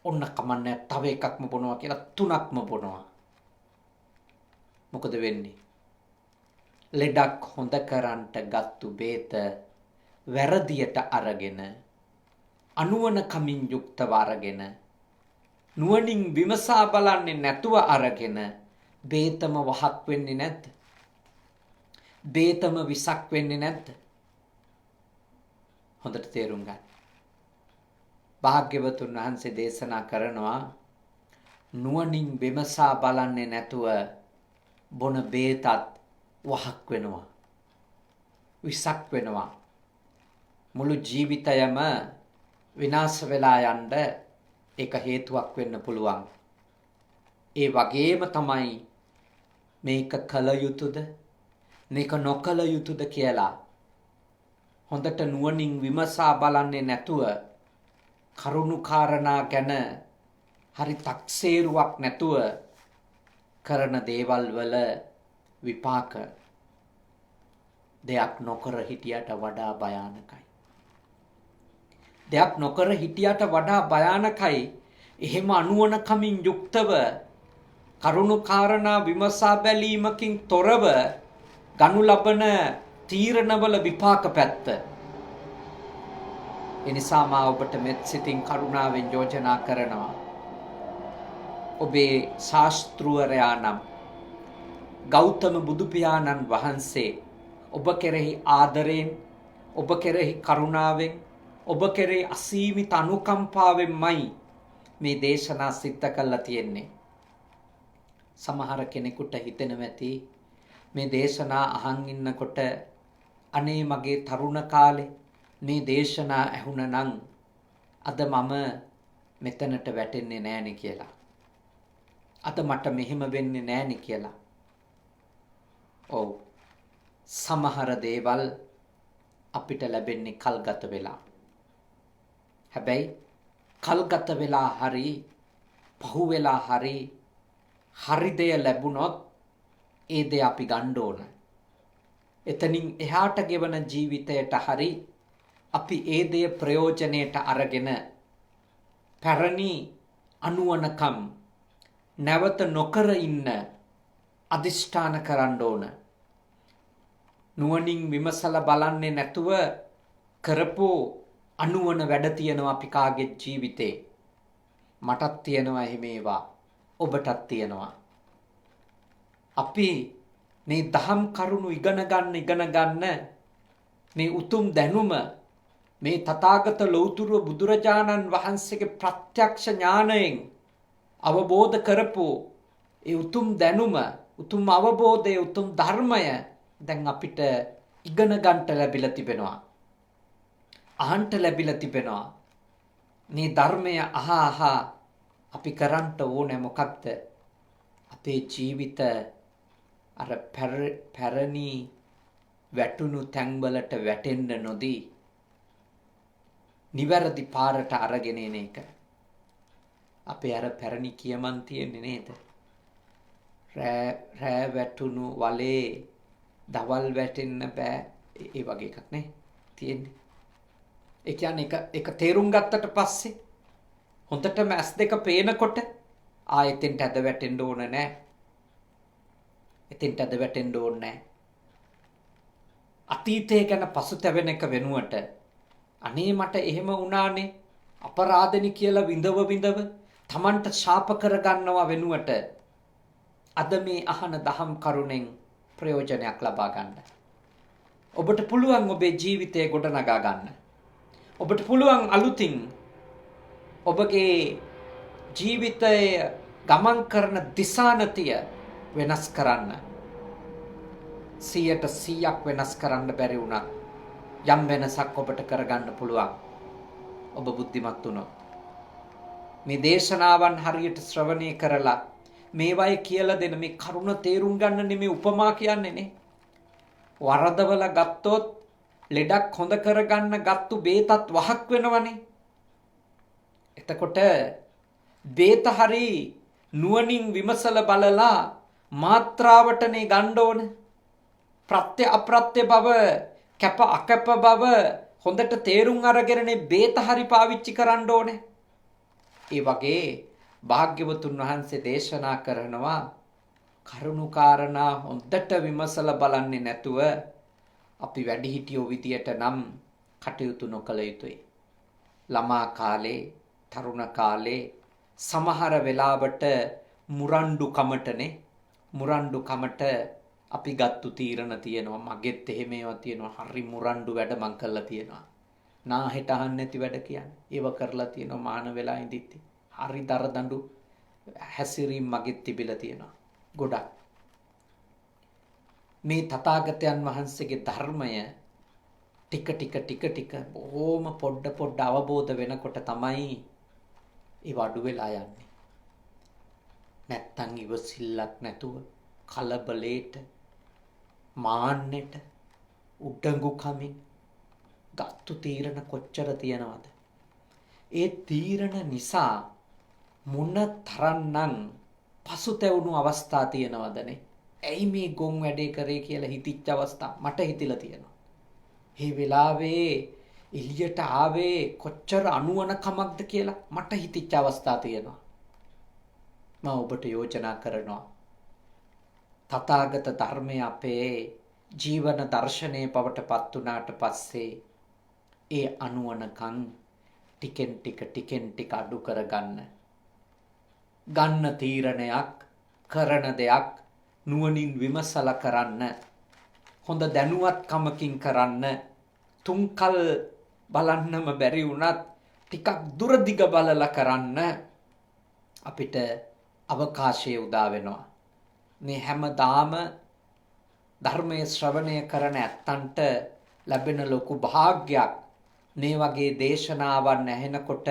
ඔන්න කමන්නේ තව එකක්ම බොනවා කියලා තුනක්ම බොනවා. මොකද වෙන්නේ? ලෙඩක් හොඳ කරන්නට ගත්තු බේත වැරදියට අරගෙන අනුවන කමින් යුක්තව අරගෙන නුවණින් විමසා බලන්නේ නැතුව අරගෙන බේතම වහක් වෙන්නේ නැද්ද? බේතම විසක් වෙන්නේ නැද්ද? හොඳට තේරුම් ගන්න. භාග්‍යවතුන් වහන්සේ දේශනා කරනවා නුවණින් විමසා බලන්නේ නැතුව බොන බේතත් වහක් වෙනවා. විසක් වෙනවා. මුළු ජීවිතයම විනාශ වෙලා යන්න ඒක හේතුවක් වෙන්න පුළුවන්. ඒ වගේම තමයි මේක කල යුතුයද මේක නොකල යුතුයද කියලා හොඳට නුවණින් විමසා බලන්නේ නැතුව කරුණු කාරණා ගැන හරි තක්සේරුවක් නැතුව කරන දේවල් වල විපාක දෙයක් නොකර හිටියට වඩා භයානකයි. දෙයක් නොකර හිටියට වඩා භයානකයි. එහෙම අනුවන කමින් යුක්තව කරුණු කාරණා විමසා බැලීමකින් තොරව ගනු ලබන තීරණවල විපාක පැත්ත. එනිසා මා ඔබට මෙත් සිතින් කරුණාවෙන් යෝජනා කරනවා. ඔබේ ශාස්ත්‍රවරයා නම් ගෞතම බුදු පියාණන් වහන්සේ ඔබ කෙරෙහි ආදරයෙන්, ඔබ කෙරෙහි කරුණාවෙන්, ඔබ කෙරෙහි අසීමිත අනුකම්පාවෙන්මයි මේ දේශනා සිද්ධ කළා තියෙන්නේ. සමහර කෙනෙකුට හිතෙනවා ඇති මේ දේශනා අහන් ඉන්නකොට අනේ මගේ තරුණ කාලේ මේ දේශනා ඇහුණනම් අද මම මෙතනට වැටෙන්නේ නෑනේ කියලා. අද මට මෙහෙම වෙන්නේ නෑනේ කියලා. ඔව්. සමහර දේවල් අපිට ලැබෙන්නේ කල්ගත වෙලා. හැබැයි කල්ගත වෙලා හරි පහු වෙලා හරි දෙය ලැබුණොත් ඒ දෙය අපි ගන්න ඕන. එතනින් එහාට ගෙවන ජීවිතයට හරි අපි ඒ දෙය ප්‍රයෝජනයට අරගෙන පැරණි අනුවනකම් නැවත නොකර ඉන්න අදිෂ්ඨාන කරන්න ඕන. නුවණින් විමසලා බලන්නේ නැතුව කරපු අනුවන වැඩ තියෙනවා අපි කාගේ ජීවිතේ. මටත් තියෙනවා එහෙම ඒවා. ඔබටත් තියෙනවා. අපි මේ දහම් කරුණු ඉගෙන ගන්න මේ උතුම් දැනුම මේ තථාගත ලෞතුරු බුදුරජාණන් වහන්සේගේ ප්‍රත්‍යක්ෂ ඥාණයෙන් අවබෝධ කරපු ඒ උතුම් දැනුම උතුම් අවබෝධය උතුම් ධර්මය දැන් අපිට ඉගෙන ගන්නට ලැබිලා තිබෙනවා. අහන්නට ලැබිලා තිබෙනවා. මේ ධර්මය අහා අපි කරන්න ඕනේ මොකක්ද? අපේ ජීවිත අර පැරණි වැටුණු තැන්වලට වැටෙන්න නොදී නිවැරදි පාරට අරගෙන එන එක. අපේ අර පැරණි කියමන් තියෙන්නේ නේද? රෑ වැටුණු වලේ දවල් වැටෙන්න බෑ. ඒ වගේ එකක් නේ තියෙන්නේ. ඒ කියන්නේ එක තේරුම් ගත්තට පස්සේ හොඳටම S2 පේනකොට එතෙන්ට ඇද වැටෙන්න ඕන නෑ. එතෙන්ට ඇද වැටෙන්න ඕන නෑ. අතීතය ගැන පසුතැවෙන එක වෙනුවට අනේ මට එහෙම වුණානේ අපරාධනි කියලා විඳව තමන්ට ශාප කරගන්නවා වෙනුවට අද මේ අහන දහම් කරුණෙන් ප්‍රයෝජනයක් ලබා ගන්න. ඔබට පුළුවන් ඔබේ ජීවිතය ගොඩනගා ගන්න. ඔබට පුළුවන් අලුතින් ඔබගේ ජීවිතය ගමන් කරන දිශානතිය වෙනස් කරන්න. 100% වෙනස් කරන්න බැරි වුණත් යම් වෙනසක් ඔබට කරගන්න පුළුවන්. ඔබ බුද්ධිමත් වුණොත්. මේ දේශනාවන් හරියට ශ්‍රවණය කරලා මේවයි කියලා දෙන මේ කරුණ තේරුම් ගන්න නෙමෙයි උපමා කියන්නේ නේ. වරදවල ගත්තොත් ලෙඩක් හොඳ කරගන්න ගත්තු බේතත් වහක් වෙනවනේ. එතකොට බේත හරි නුවණින් විමසල බලලා මාත්‍රාවටනේ ගන්න ඕන. ප්‍රත්‍ය අප්‍රත්‍ය බව කැප අකැප බව හොඳට තේරුම් අරගෙනනේ බේත හරි පාවිච්චි කරන්න ඕනේ. ඒ වගේ භාග්‍යවතුන් වහන්සේ දේශනා කරනවා කරුණාකාරණා හොඳට විමසලා බලන්නේ නැතුව අපි වැඩිහිටියෝ විදියට නම් කටයුතු නොකළ යුතුයි. ළමා කාලේ, තරුණ කාලේ සමහර වෙලාවට මුරණ්ඩු කමට අපි ගත්තු තීරණ තියෙනවා. මගෙත් එහෙම ඒවා තියෙනවා. හරි මුරණ්ඩු වැඩ මං කරලා තියෙනවා. නාහෙට අහන්න නැති වැඩ කියන්නේ. ඒව කරලා තියෙනවා මාන වෙලා ඉඳිtti. හරි දරදඬු හැසිරීම් මගෙත් තිබිලා තියෙනවා. ගොඩක්. මේ තථාගතයන් වහන්සේගේ ධර්මය ටික බොහොම පොඩ අවබෝධ වෙනකොට තමයි ඒ අඩු වෙලා යන්නේ. නැත්තම් ඉවසිල්ලක් නැතුව කලබලේට මාන්නෙට උඩඟු කමින් ගත්තු තීරණ කොච්චර තියනවද? ඒ තීරණ නිසා මොන තරම්නම් පසුතැවුණු අවස්ථා තියනවදනේ. ඇයි මේ ගොන් වැඩේ කරේ කියලා හිතිච්ච අවස්ථා මට හිතිලා තියෙනවා. මේ වෙලාවේ එළියට ආවේ කොච්චර අනුවන කමක්ද කියලා මට හිතිච්ච අවස්ථා තියෙනවා. මම ඔබට යෝජනා කරනවා තථාගත ධර්මය අපේ ජීවන දර්ශනයේ බවට පත් වුණාට පස්සේ ඒ අනුවනකම් ටිකෙන් ටික අඩු කරගන්න. ගන්න තීරණයක් කරන දෙයක් නුවණින් විමසලා කරන්න. හොඳ දැනුවත්කමකින් කරන්න. තුන්කල් බලන්නම බැරි වුණත් ටිකක් දුර දිග බලලා කරන්න අපිට අවකාශය උදා වෙනවා. මේ හැමදාම ධර්මයේ ශ්‍රවණය කරන ඇත්තන්ට ලැබෙන ලොකු භාග්යක් මේ වගේ දේශනාවන් ඇහෙනකොට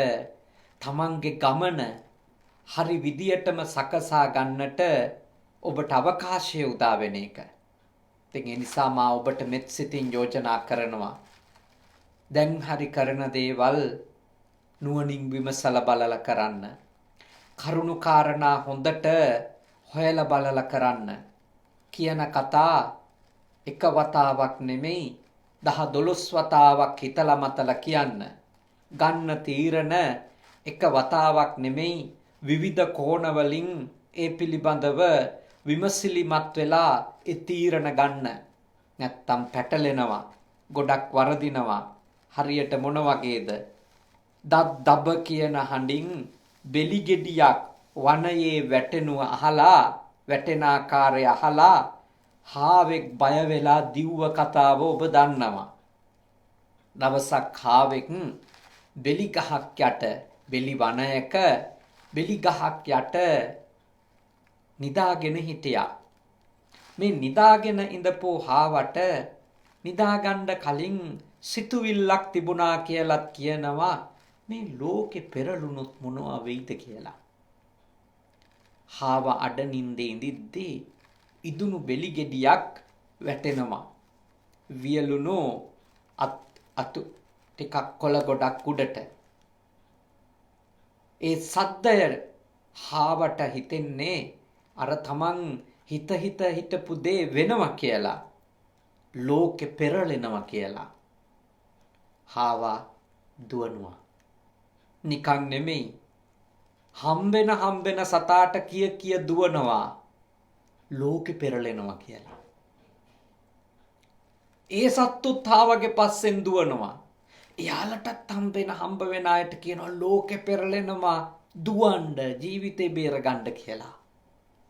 තමන්ගේ ගමන හරි විදියටම සකසා ගන්නට ඔබට අවකාශය උදා වෙන එක. ඉතින් ඒ නිසා මා ඔබට මෙත් සිතින් යෝජනා කරනවා. දැන් හරි කරන දේවල් නුවණින් විමසලා බලලා කරන්න. කරුණු කාරණා හොඳට හොයලා බලලා කරන්න. කියන කතා එක වතාවක් නෙමෙයි 10-12 වතාවක් හිතලා මතලා කියන්න. ගන්න තීරණ එක වතාවක් නෙමෙයි විවිධ කෝණවලින් ඒ පිළිබඳව විමසිලිමත් වෙලා ඒ තීරණ ගන්න. නැත්තම් පැටලෙනවා. ගොඩක් වරදිනවා. හරියට මොන වගේද? දත් දබ කියන හඬින් බෙලි ගෙඩියක් වනයේ වැටෙනුව අහලා වැටෙන ආකාරය අහලා හාවෙක් බය වෙලා දිව්ව කතාව ඔබ දන්නවා. දවසක් හාවෙක් බෙලි ගහක් යට බෙලි වනයක බෙලි ගහක් යට නිදාගෙන හිටියා. මේ නිදාගෙන ඉඳපු හාවට නිදාගන්න කලින් සිතුවිල්ලක් තිබුණා කියලත් කියනවා මේ ලෝකෙ පෙරළුණොත් මොනවා වෙයිද කියලා. හාව අඩ නින්දේ ඉඳිද්දී ඉදුණු බෙලි ගෙඩියක් වැටෙනවා. වියලුණු අතු ටිකක් කොළ ගොඩක් උඩට. ඒ සද්දය හාවට හිතෙන්නේ අර තමන් හිතපු දේ වෙනවා කියලා. ලෝකෙ පෙරලෙනවා කියලා. හාවා දුවනවා. නිකන් නෙමෙයි. හම්බෙන සතාට කිය දුවනවා. ලෝකෙ පෙරලෙනවා කියලා. ඒ සත්තුත් හාවගේ පස්සෙන් දුවනවා. එයාලටත් හම්බ වෙන අයට කියනවා ලෝකෙ පෙරලෙනවා දුවන්න ජීවිතේ බේරගන්න කියලා.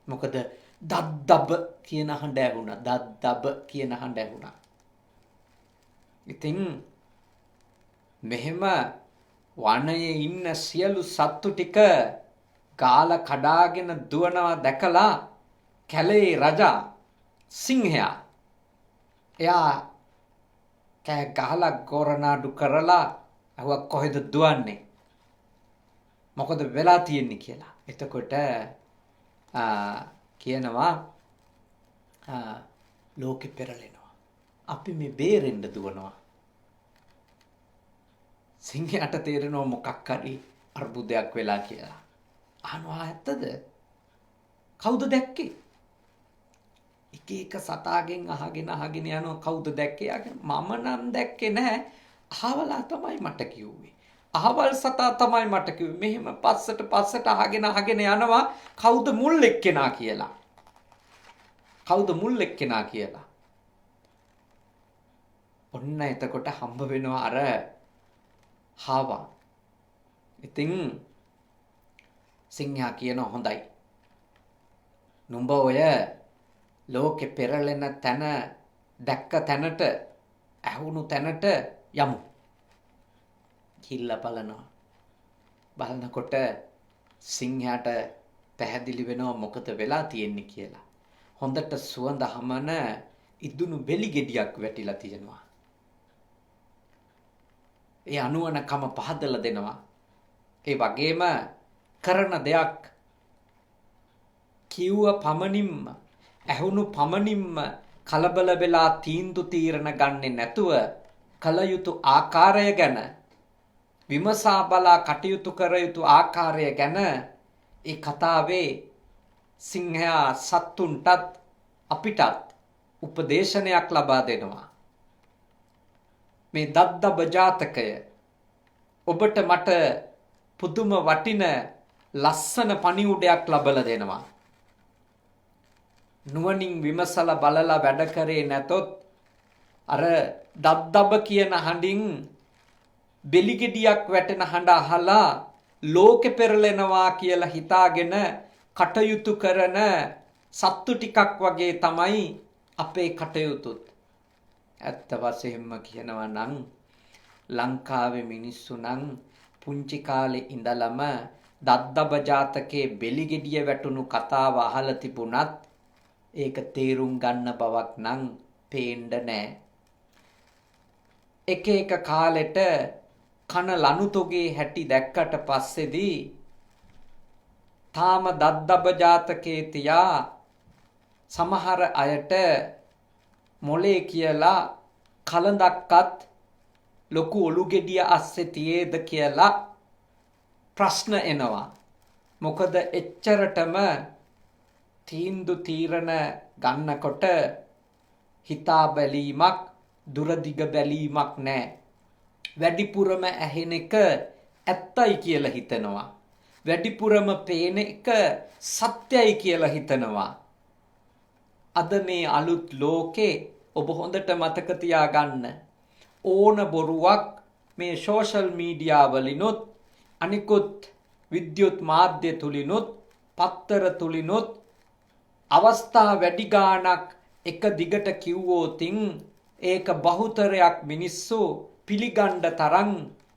මොකද දද්දබ කියන හඬ ඇහුණා. දද්දබ කියන හඬ ඇහුණා. ඉතින් මෙහෙම වනයේ ඉන්න සියලු සත්තු ටික ගාලා කඩාගෙන දුවනවා දැකලා කැලේ රජා සිංහයා එයා කෑ ගහලා ගොරනාඩු කරලා අහුවා කොහෙද දුවන්නේ? මොකද වෙලා තියෙන්නේ කියලා. එතකොට කියනවා ලෝකෙ පෙරලෙනවා. අපි මේ බේරෙන්න දුවනවා. සිංහයාට තේරෙනවා මොකක් හරි අර්බුදයක් වෙලා කියලා. අහනවා ඇත්තද? කවුද දැක්කේ? එක සතාගෙන් අහගෙන යනවා කවුද දැක්කේ? මම නම් දැක්කේ නැහැ. අහවලා තමයි මට කිව්වේ. අහවල් සතා තමයි මට කිව්වේ. මෙහෙම පස්සට අහගෙන යනවා කවුද මුල් එක්කෙනා කියලා. කවුද මුල් එක්කෙනා කියලා. ඔන්න එතකොට හම්බ වෙනවා අර හාවා. ඉතින් සිංහයා කියනවා හොඳයි. නුඹ ඔය ලෝකෙ පෙරලෙන තැන දැක්ක තැනට ඇහුණු තැනට යමු. කිල්ල බලනකොට සිංහයාට පැහැදිලි වෙනවා මොකද වෙලා තියෙන්නේ කියලා. හොඳට සුවඳ හමන ඉදුණු බෙලි ගෙඩියක් වැටිලා තියෙනවා. ඒ අනුවණකම පහදලා දෙනවා. ඒ වගේම කරන දෙයක් කිව්ව පමණින්ම ඇහුණු පමණින්ම කලබල වෙලා තීරණ ගන්නෙ නැතුව කල යුතු ආකාරය ගැන විමසා බලා කටයුතු කර යුතු ආකාරය ගැන ඒ කතාවේ සිංහයා සත්තුන්ටත් අපිටත් උපදේශනයක් ලබා දෙනවා. මේ දද්දබ ජාතකය ඔබට මට පුදුම වටින ලස්සන පණිවුඩයක් ලබලා දෙනවා. නුවණින් විමසලා බලලා වැඩ කරේ නැතොත් අර දද්දබ කියන හඬින් බෙලිගෙඩියක් වැටෙන හඬ අහලා ලෝකෙ පෙරලෙනවා කියලා හිතාගෙන කටයුතු කරන සත්තු ටිකක් වගේ තමයි අපේ කටයුතුත්. ඇත්ත වශයෙන්ම කියනවා නම් ලංකාවේ මිනිස්සු නම් පුංචි කාලේ ඉඳලම දද්දබ ජාතකයේ බෙලිගෙඩිය වැටුණු කතාව අහලා තිබුණත් ඒක තේරුම් ගන්න බවක් නම් පේන්න නෑ. එක කාලෙට කන ලනුතොගේ හැටි දැක්කට පස්සේදී තාම දද්දබ ජාතකයේ තියා සමහර අයට මොලේ කියලා කලඳක්වත් ලොකු ඔලු ගෙඩිය අස්සේ තියේද කියලා ප්‍රශ්න එනවා. මොකද එච්චරටම තීරණ ගන්නකොට හිතා බැලීමක් දුරදිග බැලීමක් නැහැ. වැඩිපුරම ඇහෙන එක ඇත්තයි කියලා හිතනවා. වැඩිපුරම පේන එක සත්‍යයි කියලා හිතනවා. අද මේ අලුත් ලෝකේ ඔබ හොඳට මතක තියාගන්න ඕන බොරුවක් මේ සෝෂල් මීඩියා වලිනුත් අනිකුත් විද්‍යුත් මාධ්‍ය තුලිනුත් පත්තර තුලිනුත් අවස්ථා වැඩි ගාණක් එක දිගට කිව්වෝතින් ඒක බහුතරයක් මිනිස්සු පිළිගන්න තරම්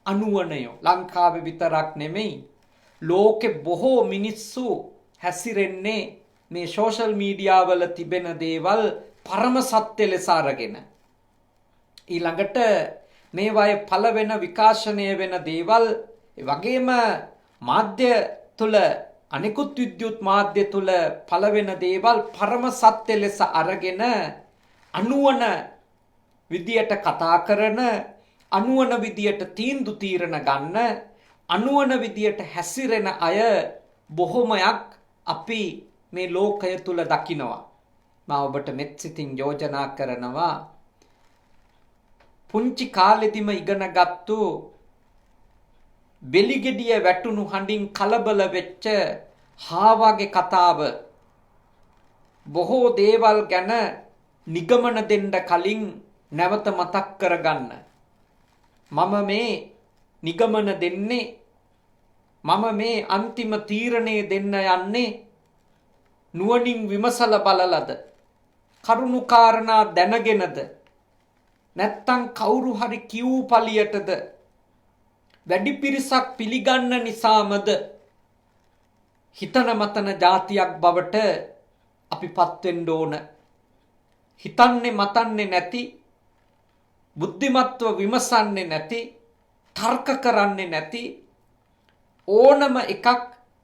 අනුවණයෝ. ලංකාවේ විතරක් නෙමෙයි ලෝකෙ බොහෝ මිනිස්සු හැසිරෙන්නේ මේ සෝෂල් මීඩියා වල තිබෙන දේවල් පරම සත්‍ය ලෙස අරගෙන. ඊළඟට මේවායේ පළ වෙන විකාශනය වෙන දේවල් වගේම මාධ්‍ය තුල අනිකුත් විද්‍යුත් මාධ්‍ය තුල පළ වෙන දේවල් පරම සත්‍ය ලෙස අරගෙන අනුවන විදියට කතා කරන, අනුවන විදියට තීන්දුව තීරණ ගන්න, අනුවන විදියට හැසිරෙන අය බොහොමයක් අපි මේ ලෝකය තුල දකිනවා. මම ඔබට මෙත් සිතින් යෝජනා කරනවා පුංචි කාලෙදිම ඉගෙනගත්තු බෙලිගෙඩිය වැටුණු හඬින් කලබල වෙච්ච හාවාගේ කතාව බොහෝ දේවල් ගැන නිගමන දෙන්න කලින් නැවත මතක් කරගන්න. මම මේ නිගමන දෙන්නේ, මම මේ අන්තිම තීරණය දෙන්න යන්නේ නුවණින් විමසලා බලලද, කරුණු කාරණා දැනගෙනද, නැත්තම් කවුරු හරි කියූ පළියටද, වැඩි පිරිසක් පිළිගන්න නිසාමද හිතන මතන જાතියක් බවට අපිපත් වෙන්න ඕන. හිතන්නේ මතන්නේ නැති, බුද්ධිමත්ව විමසන්නේ නැති, තර්ක කරන්නේ නැති ඕනම එකක්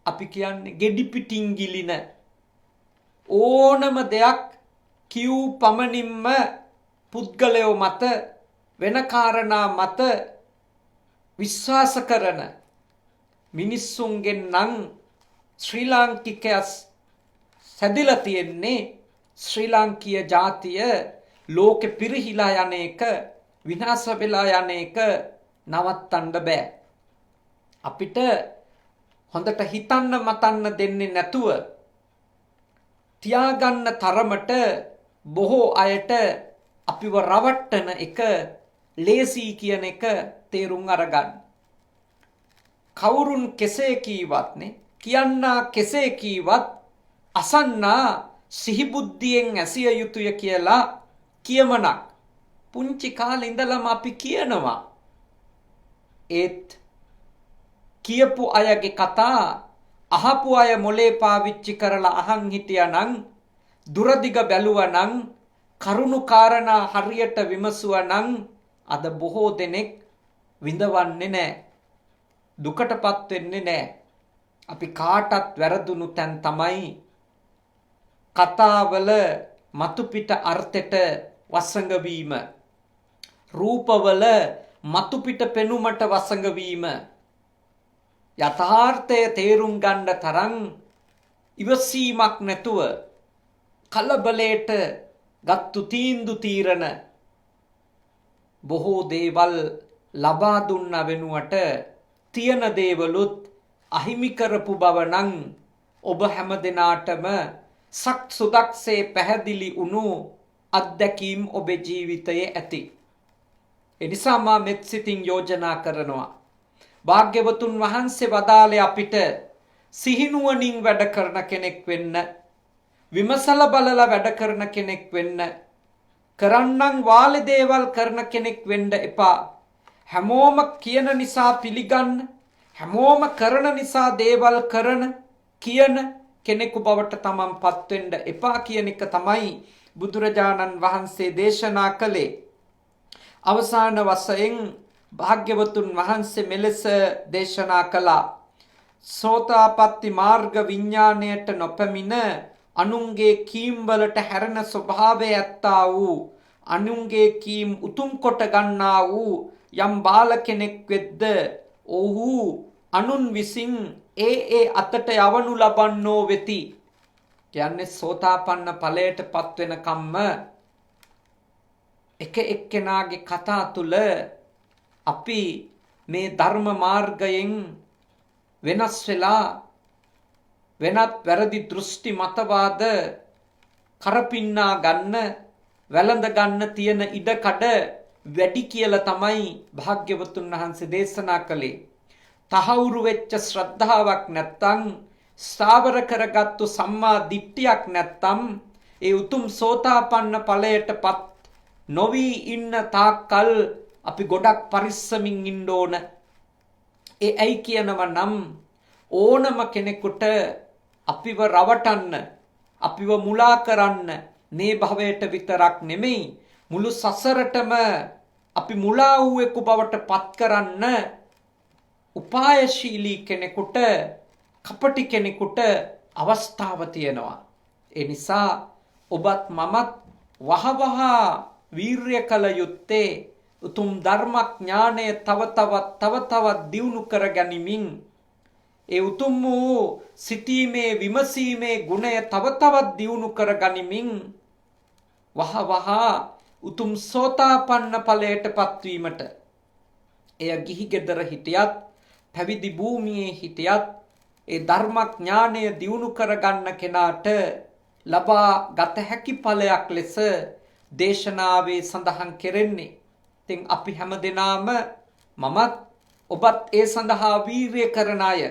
අපි කියන්නේ ගෙඩි පිටින් ගිලින ඕනම දෙයක් කියූ පමණින්ම පුද්ගලයෝ මත වෙන කාරණා මත විශ්වාස කරන මිනිස්සුන්ගෙන් නම් ශ්‍රී ලාංකිකයස් සැදිලා තියෙන්නේ. ශ්‍රී ලාංකීය ජාතිය ලෝකෙ පිරිහිලා යන එක, විනාශ වෙලා යන එක නවත්තන්න බෑ. අපිට හොඳට හිතන්න මතන්න දෙන්නේ නැතුව තියාගන්න තරමට බොහෝ අයට අපිව රවට්ටන එක ලේසි කියන එක තේරුම් අරගන්න. කවුරුන් කෙසේ කීවත්නේ, කියන්නා කෙසේ කීවත් අසන්නා සිහිබුද්ධියෙන් ඇසිය යුතුය කියලා කියමනක් පුංචි කාලේ ඉඳලම අපි කියනවා. ඒත් කියපු අයගේ කතා අහපු අය මොලේ පාවිච්චි කරලා අහන් හිටියානම්, දුරදිග බැලුවානම්, කරුණු කාරණා හරියට විමසුවානම් අද බොහෝ දෙනෙක් විඳවන්නේ නැහැ, දුකටපත් වෙන්නේ නැහැ. අපි කාටත් වැරදුණු තැන් තමයි කතාවල මතු පිට අර්ථයට වසඟ වීම, රූපවල මතු පිට පෙනුමට වසඟ වීම, යථාර්ථය තේරුම් ගන්න තරම් ඉවසීමක් නැතුව කලබලයට ගත්තු තීන්දුව තීරණ බොහෝ දේවල් ලබා දුන්න වෙනුවට තියෙන දේවලුත් අහිමි කරපු බව නම් ඔබ හැම දිනාටම සක්සුදක්සේ පැහැදිලි වුණු අත්දැකීම් ඔබේ ජීවිතයේ ඇති. එනිසා මා මෙත් සිතින් යෝජනා කරනවා භාග්‍යවතුන් වහන්සේ වදාළේ අපිට සිහිනුවණින් වැඩ කරන කෙනෙක් වෙන්න, විමසලා බලලා වැඩ කරන කෙනෙක් වෙන්න, කරන්නම් වාලේ දේවල් කරන කෙනෙක් වෙන්න එපා. හැමෝම කියන නිසා පිළිගන්න, හැමෝම කරන නිසා දේවල් කරන කියන කෙනෙකු බවට තමන්පත් වෙන්න එපා කියන එක තමයි බුදුරජාණන් වහන්සේ දේශනා කළේ. අවසාන වශයෙන් භාග්‍යවතුන් වහන්සේ මෙලෙස දේශනා කළා. සෝතාපට්ටි මාර්ග විඥාණයට නොපැමිණ අනුන්ගේ කීම් වලට හැරෙන ස්වභාවය ඇත්තා වූ, අනුන්ගේ කීම් උතුම් කොට ගන්නා වූ යම් බාල කෙනෙක් වෙද්ද ඔහු අනුන් විසින් ඒ අතට යවනු ලබන්නෝ වෙති. කියන්නේ සෝතාපන්න ඵලයට පත් වෙන කම්ම එක එක්කෙනාගේ කතා තුල අපි මේ ධර්ම මාර්ගයෙන් වෙනස් වෙලා වෙනත් වැරදි දෘෂ්ටි මතවාද කරපින්නා ගන්න, වැළඳ ගන්න තියෙන ඉඩකඩ වැඩි කියලා තමයි භාග්‍යවතුන් වහන්සේ දේශනා කළේ. තහවුරු වෙච්ච ශ්‍රද්ධාවක් නැත්තම්, ස්ථාවර කරගත්තු සම්මා දිට්ඨියක් නැත්තම් ඒ උතුම් සෝතාපන්න ඵලයටපත් නොවි ඉන්න තාක්කල් අපි ගොඩක් පරිස්සමින් ඉන්න ඕන. ඒ ඇයි කියනවා නම් ඕනම කෙනෙකුට අපිව රවටන්න, අපිව මුලා කරන්න මේ භවයට විතරක් නෙමෙයි මුළු සසරටම අපි මුලා වූවෙකු බවට පත් කරන්න උපායශීලී කෙනෙකුට, කපටි කෙනෙකුට අවස්ථාව තියෙනවා. ඒ නිසා ඔබත් මමත් වහවහ වීර්ය කළ යුත්තේ උතුම් ධර්මඥානය තව තවත් දියුණු කර ගනිමින්, ඒ උතුම් වූ සිටීමේ විමසීමේ ගුණය තව තවත් දියුණු කර ගනිමින් වහවහ උතුම් සෝතාපන්න ඵලයට පත්වීමට, එය ගිහි ගෙදර හිටියත් පැවිදි භූමියේ හිටියත් ඒ ධර්මඥානය දියුණු කරගන්න කෙනාට ලබා ගත හැකි ඵලයක් ලෙස දේශනාවේ සඳහන් කෙරෙන්නේ. ඉතින් අපි හැමදෙනාම, මමත් ඔබත් ඒ සඳහා වීර්ය කරන අය.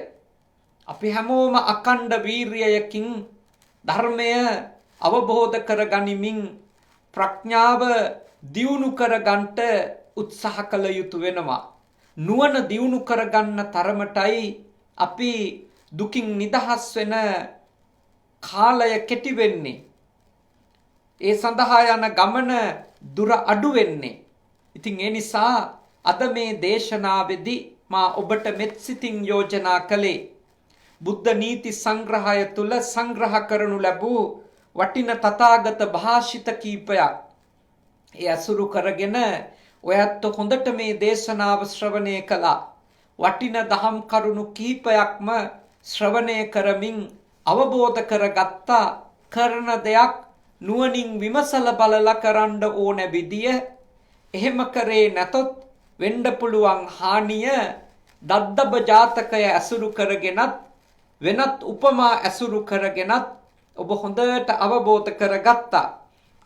අපි හැමෝම අකණ්ඩ වීර්යයකින් ධර්මය අවබෝධ කරගනිමින් ප්‍රඥාව දියුණු කරගන්නට උත්සාහ කළ යුතු වෙනවා. නුවණ දියුණු කරගන්න තරමටයි අපි දුකින් නිදහස් වෙන කාලය කෙටි වෙන්නේ. ඒ සඳහා යන ගමන දුර අඩු වෙන්නේ. ඉතින් ඒ නිසා අද මේ දේශනාවේදී මා ඔබට මෙත් සිතින් යෝජනා කළේ බුද්ධ නීති සංග්‍රහය තුල සංග්‍රහ කරනු ලැබූ වටින තථාගත භාෂිත කීපයක්. ඒ අසුරු කරගෙන ඔයත් හොඳට මේ දේශනාව ශ්‍රවණය කළා. වටින දහම් කරුණු කීපයක්ම ශ්‍රවණය කරමින් අවබෝධ කරගත්තා. කරන දෙයක් නුවණින් විමසලා බලලා කරන්න ඕන විදිය, එහෙම කරේ නැතොත් වෙන්න පුළුවන් හානිය දද්දබ ජාතකය ඇසුරු කරගෙනත් වෙනත් උපමා ඇසුරු කරගෙනත් ඔබ හොඳට අවබෝධ කරගත්තා.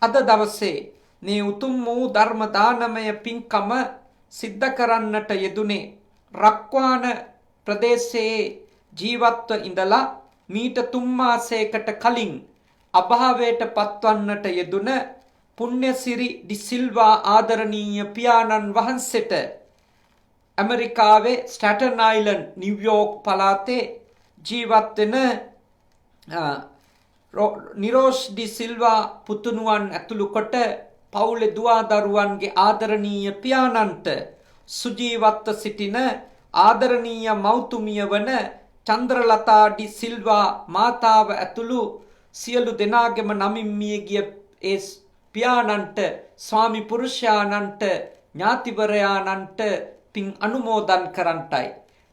අද දවසේ මේ උතුම් වූ ධර්ම දානමය පින්කම සිද්ධ කරන්නට යෙදුනේ රක්වාන ප්‍රදේශයේ ජීවත්ව ඉඳලා මීට 3 මාසයකට කලින් අභාවයට පත්වන්නට යෙදුන පුණ්‍යසිරි ඩි සිල්වා ආදරණීය පියාණන් වහන්සේට ඇමරිකාවේ ස්ටැටන් අයිලන්ඩ් නිව්යෝක් පළාතේ ජීවත් වෙන නිරෝෂ් ඩි සිල්වා පුතුණුවන් ඇතුළු කොට පවුලේ දුවා දරුවන්ගේ ආදරණීය පියාණන්ට සුජීවත්ව සිටින ආදරණීය මෞතුමිය වන චන්ද්‍රලතා ඩි සිල්වා මාතාව ඇතුළු සියලු දෙනාගේම නමින් මිය ගිය ඒ පියාණන්ට, ස්වාමි පුරුෂයාණන්ට, ඥාතිවරයාණන්ට පින් අනුමෝදන් කරන්ටයි.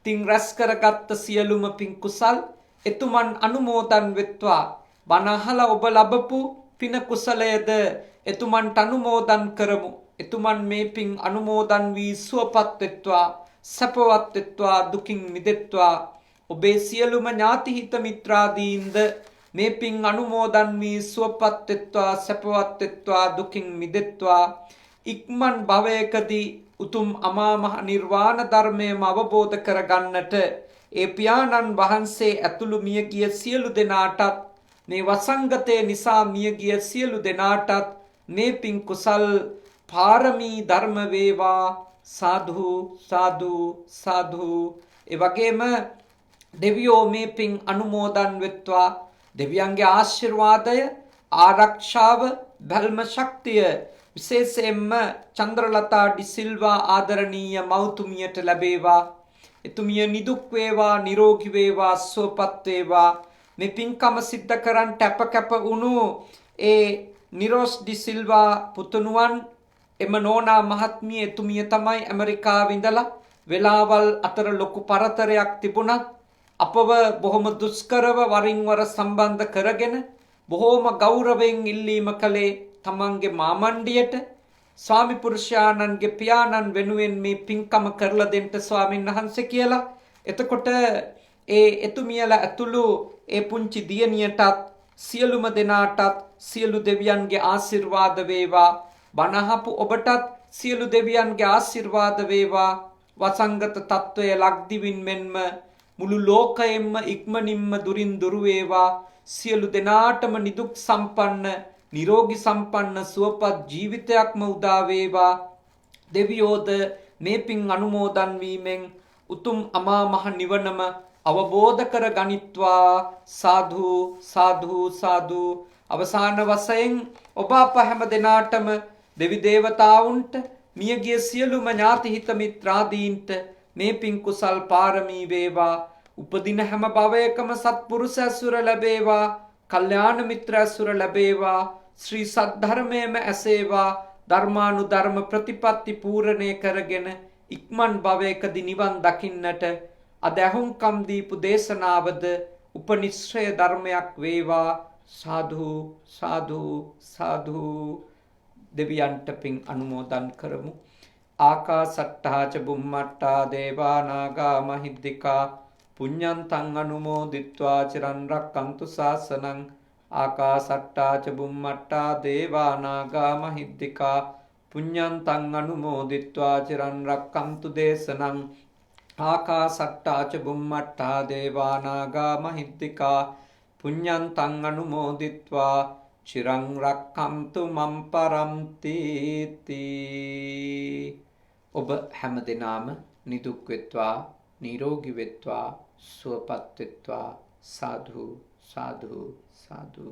තින් රැස් කරගත්ත සියලුම පින් කුසල් එතුමන් අනුමෝදන් වෙත්වා. බණ අහලා ඔබ ලබපු පින කුසලයද එතුමන්ට අනුමෝදන් කරමු. එතුමන් මේ පින් අනුමෝදන් වී සුවපත් වෙත්වා, සැපවත් වෙත්වා, දුකින් මිදෙත්වා. ඔබේ සියලුම ඥාති හිත මිත්‍රාදීන්ද මේ පින් අනුමෝදන් වී සුවපත් වෙත්වා, සැපවත් වෙත්වා, දුකින් මිදෙත්වා. ඉක්මන් භවයකදී උතුම් අමා මහ නිර්වාණ ධර්මයම අවබෝධ කරගන්නට ඒ පියාණන් වහන්සේ ඇතුළු මියගිය සියලු දෙනාටත්, මේ වසංගතය නිසා මියගිය සියලු දෙනාටත් මේ පින් කුසල් පාරමී ධර්ම වේවා. සාදු සාදු සාදු. ඒ වගේම දෙවියෝ මේ පින් අනුමෝදන් වෙත්වා. දෙවියන්ගේ ආශිර්වාදය, ආරක්ෂාව, බල්ම ශක්තිය විශේෂයෙන්ම චන්ද්‍රලතා ඩි සිල්වා ආදරණීය මෞතුමියට ලැබේවා. එතුමිය නිදුක් වේවා, නිරෝගී වේවා, සුවපත් වේවා. මේ පින්කම සිද්ධ කරන් කැප වුණු ඒ නිරෝස් ඩි සිල්වා පුතුණුවන්, එම නෝනා මහත්මිය, එතුමිය තමයි ඇමරිකාවේ ඉඳලා වෙලාවල් අතර ලොකු පරතරයක් තිබුණත් අපව බොහොම දුෂ්කරව වරින් වර සම්බන්ධ කරගෙන බොහෝම ගෞරවයෙන් ඉල්ලීම කළේ තමන්ගේ මාමණ්ඩියට ස්වාමි පුරුෂයාණන්ගේ පියාණන් වෙනුවෙන් මේ පින්කම කරලා දෙන්න ස්වාමීන් වහන්සේ කියලා. එතකොට ඒ එතුමියලා ඇතුළු ඒ පුංචි දියණියටත් සියලුම දෙනාටත් සියලු දෙවියන්ගේ ආශිර්වාද වේවා. බණහපු ඔබටත් සියලු දෙවියන්ගේ ආශිර්වාද වේවා. වසංගත තත්වය ලක්දිවින් මෙන්ම මුළු ලෝකයෙන්ම ඉක්මනින්ම දුරින් දුර වේවා. සියලු දෙනාටම නිදුක් සම්පන්න නිරෝගී සම්පන්න සුවපත් ජීවිතයක්ම උදා වේවා. දෙවියෝද මේ පින් අනුමෝදන් වීමෙන් උතුම් අමා මහ නිවනම අවබෝධ කර ගනිත්වා. සාදු සාදු සාදු. අවසාන වශයෙන් ඔබ අප හැම දෙනාටම දෙවි දේවතාවුන්ට මියගිය සියලුම ඥාති හිත මිත්‍රාදීන්ට මේ පින් කුසල් පාරමී වේවා. උපදින හැම භවයකම සත්පුරුෂ ඇසුර ලැබේවා. කල්යාණ මිත්‍ර ඇසුර ලැබේවා. ශ්‍රී සද්ධර්මයේම ඇසේවා. ධර්මානුධර්ම ප්‍රතිපත්ති පූර්ණේ කරගෙන ඉක්මන් භවයකදී නිවන් දකින්නට අද ඇහුම්කම් දීපු දේශනාවද උපනිශ්‍රය ධර්මයක් වේවා. සාදු සාදු සාදු. දෙවියන්ට පින් අනුමෝදන් කරමු. ආකාසට්ටා ච බුම්මට්ටා දේවා නාග මහිද්దికා පුඤ්ඤන්තං අනුමෝදිත්වා චිරන් රක්칸තු ශාසනං. ආකාසට්ටා ච බුම්මට්ටා දේවා නාග මහිද්దికා පුඤ්ඤන්තං අනුමෝදිත්වා චිරන් රක්칸තු දේශනං. ආකාසට්ටා ච බුම්මට්ටා දේවා නාග මහිද්దికා පුඤ්ඤන්තං අනුමෝදිත්වා චිරං රක්칸තු මම් පරන්ති තී. ඔබ හැම දිනම නිදුක් වෙත්වා, නිරෝගී වෙත්වා, සුවපත් වෙත්වා. සාදු සාදු සාදු.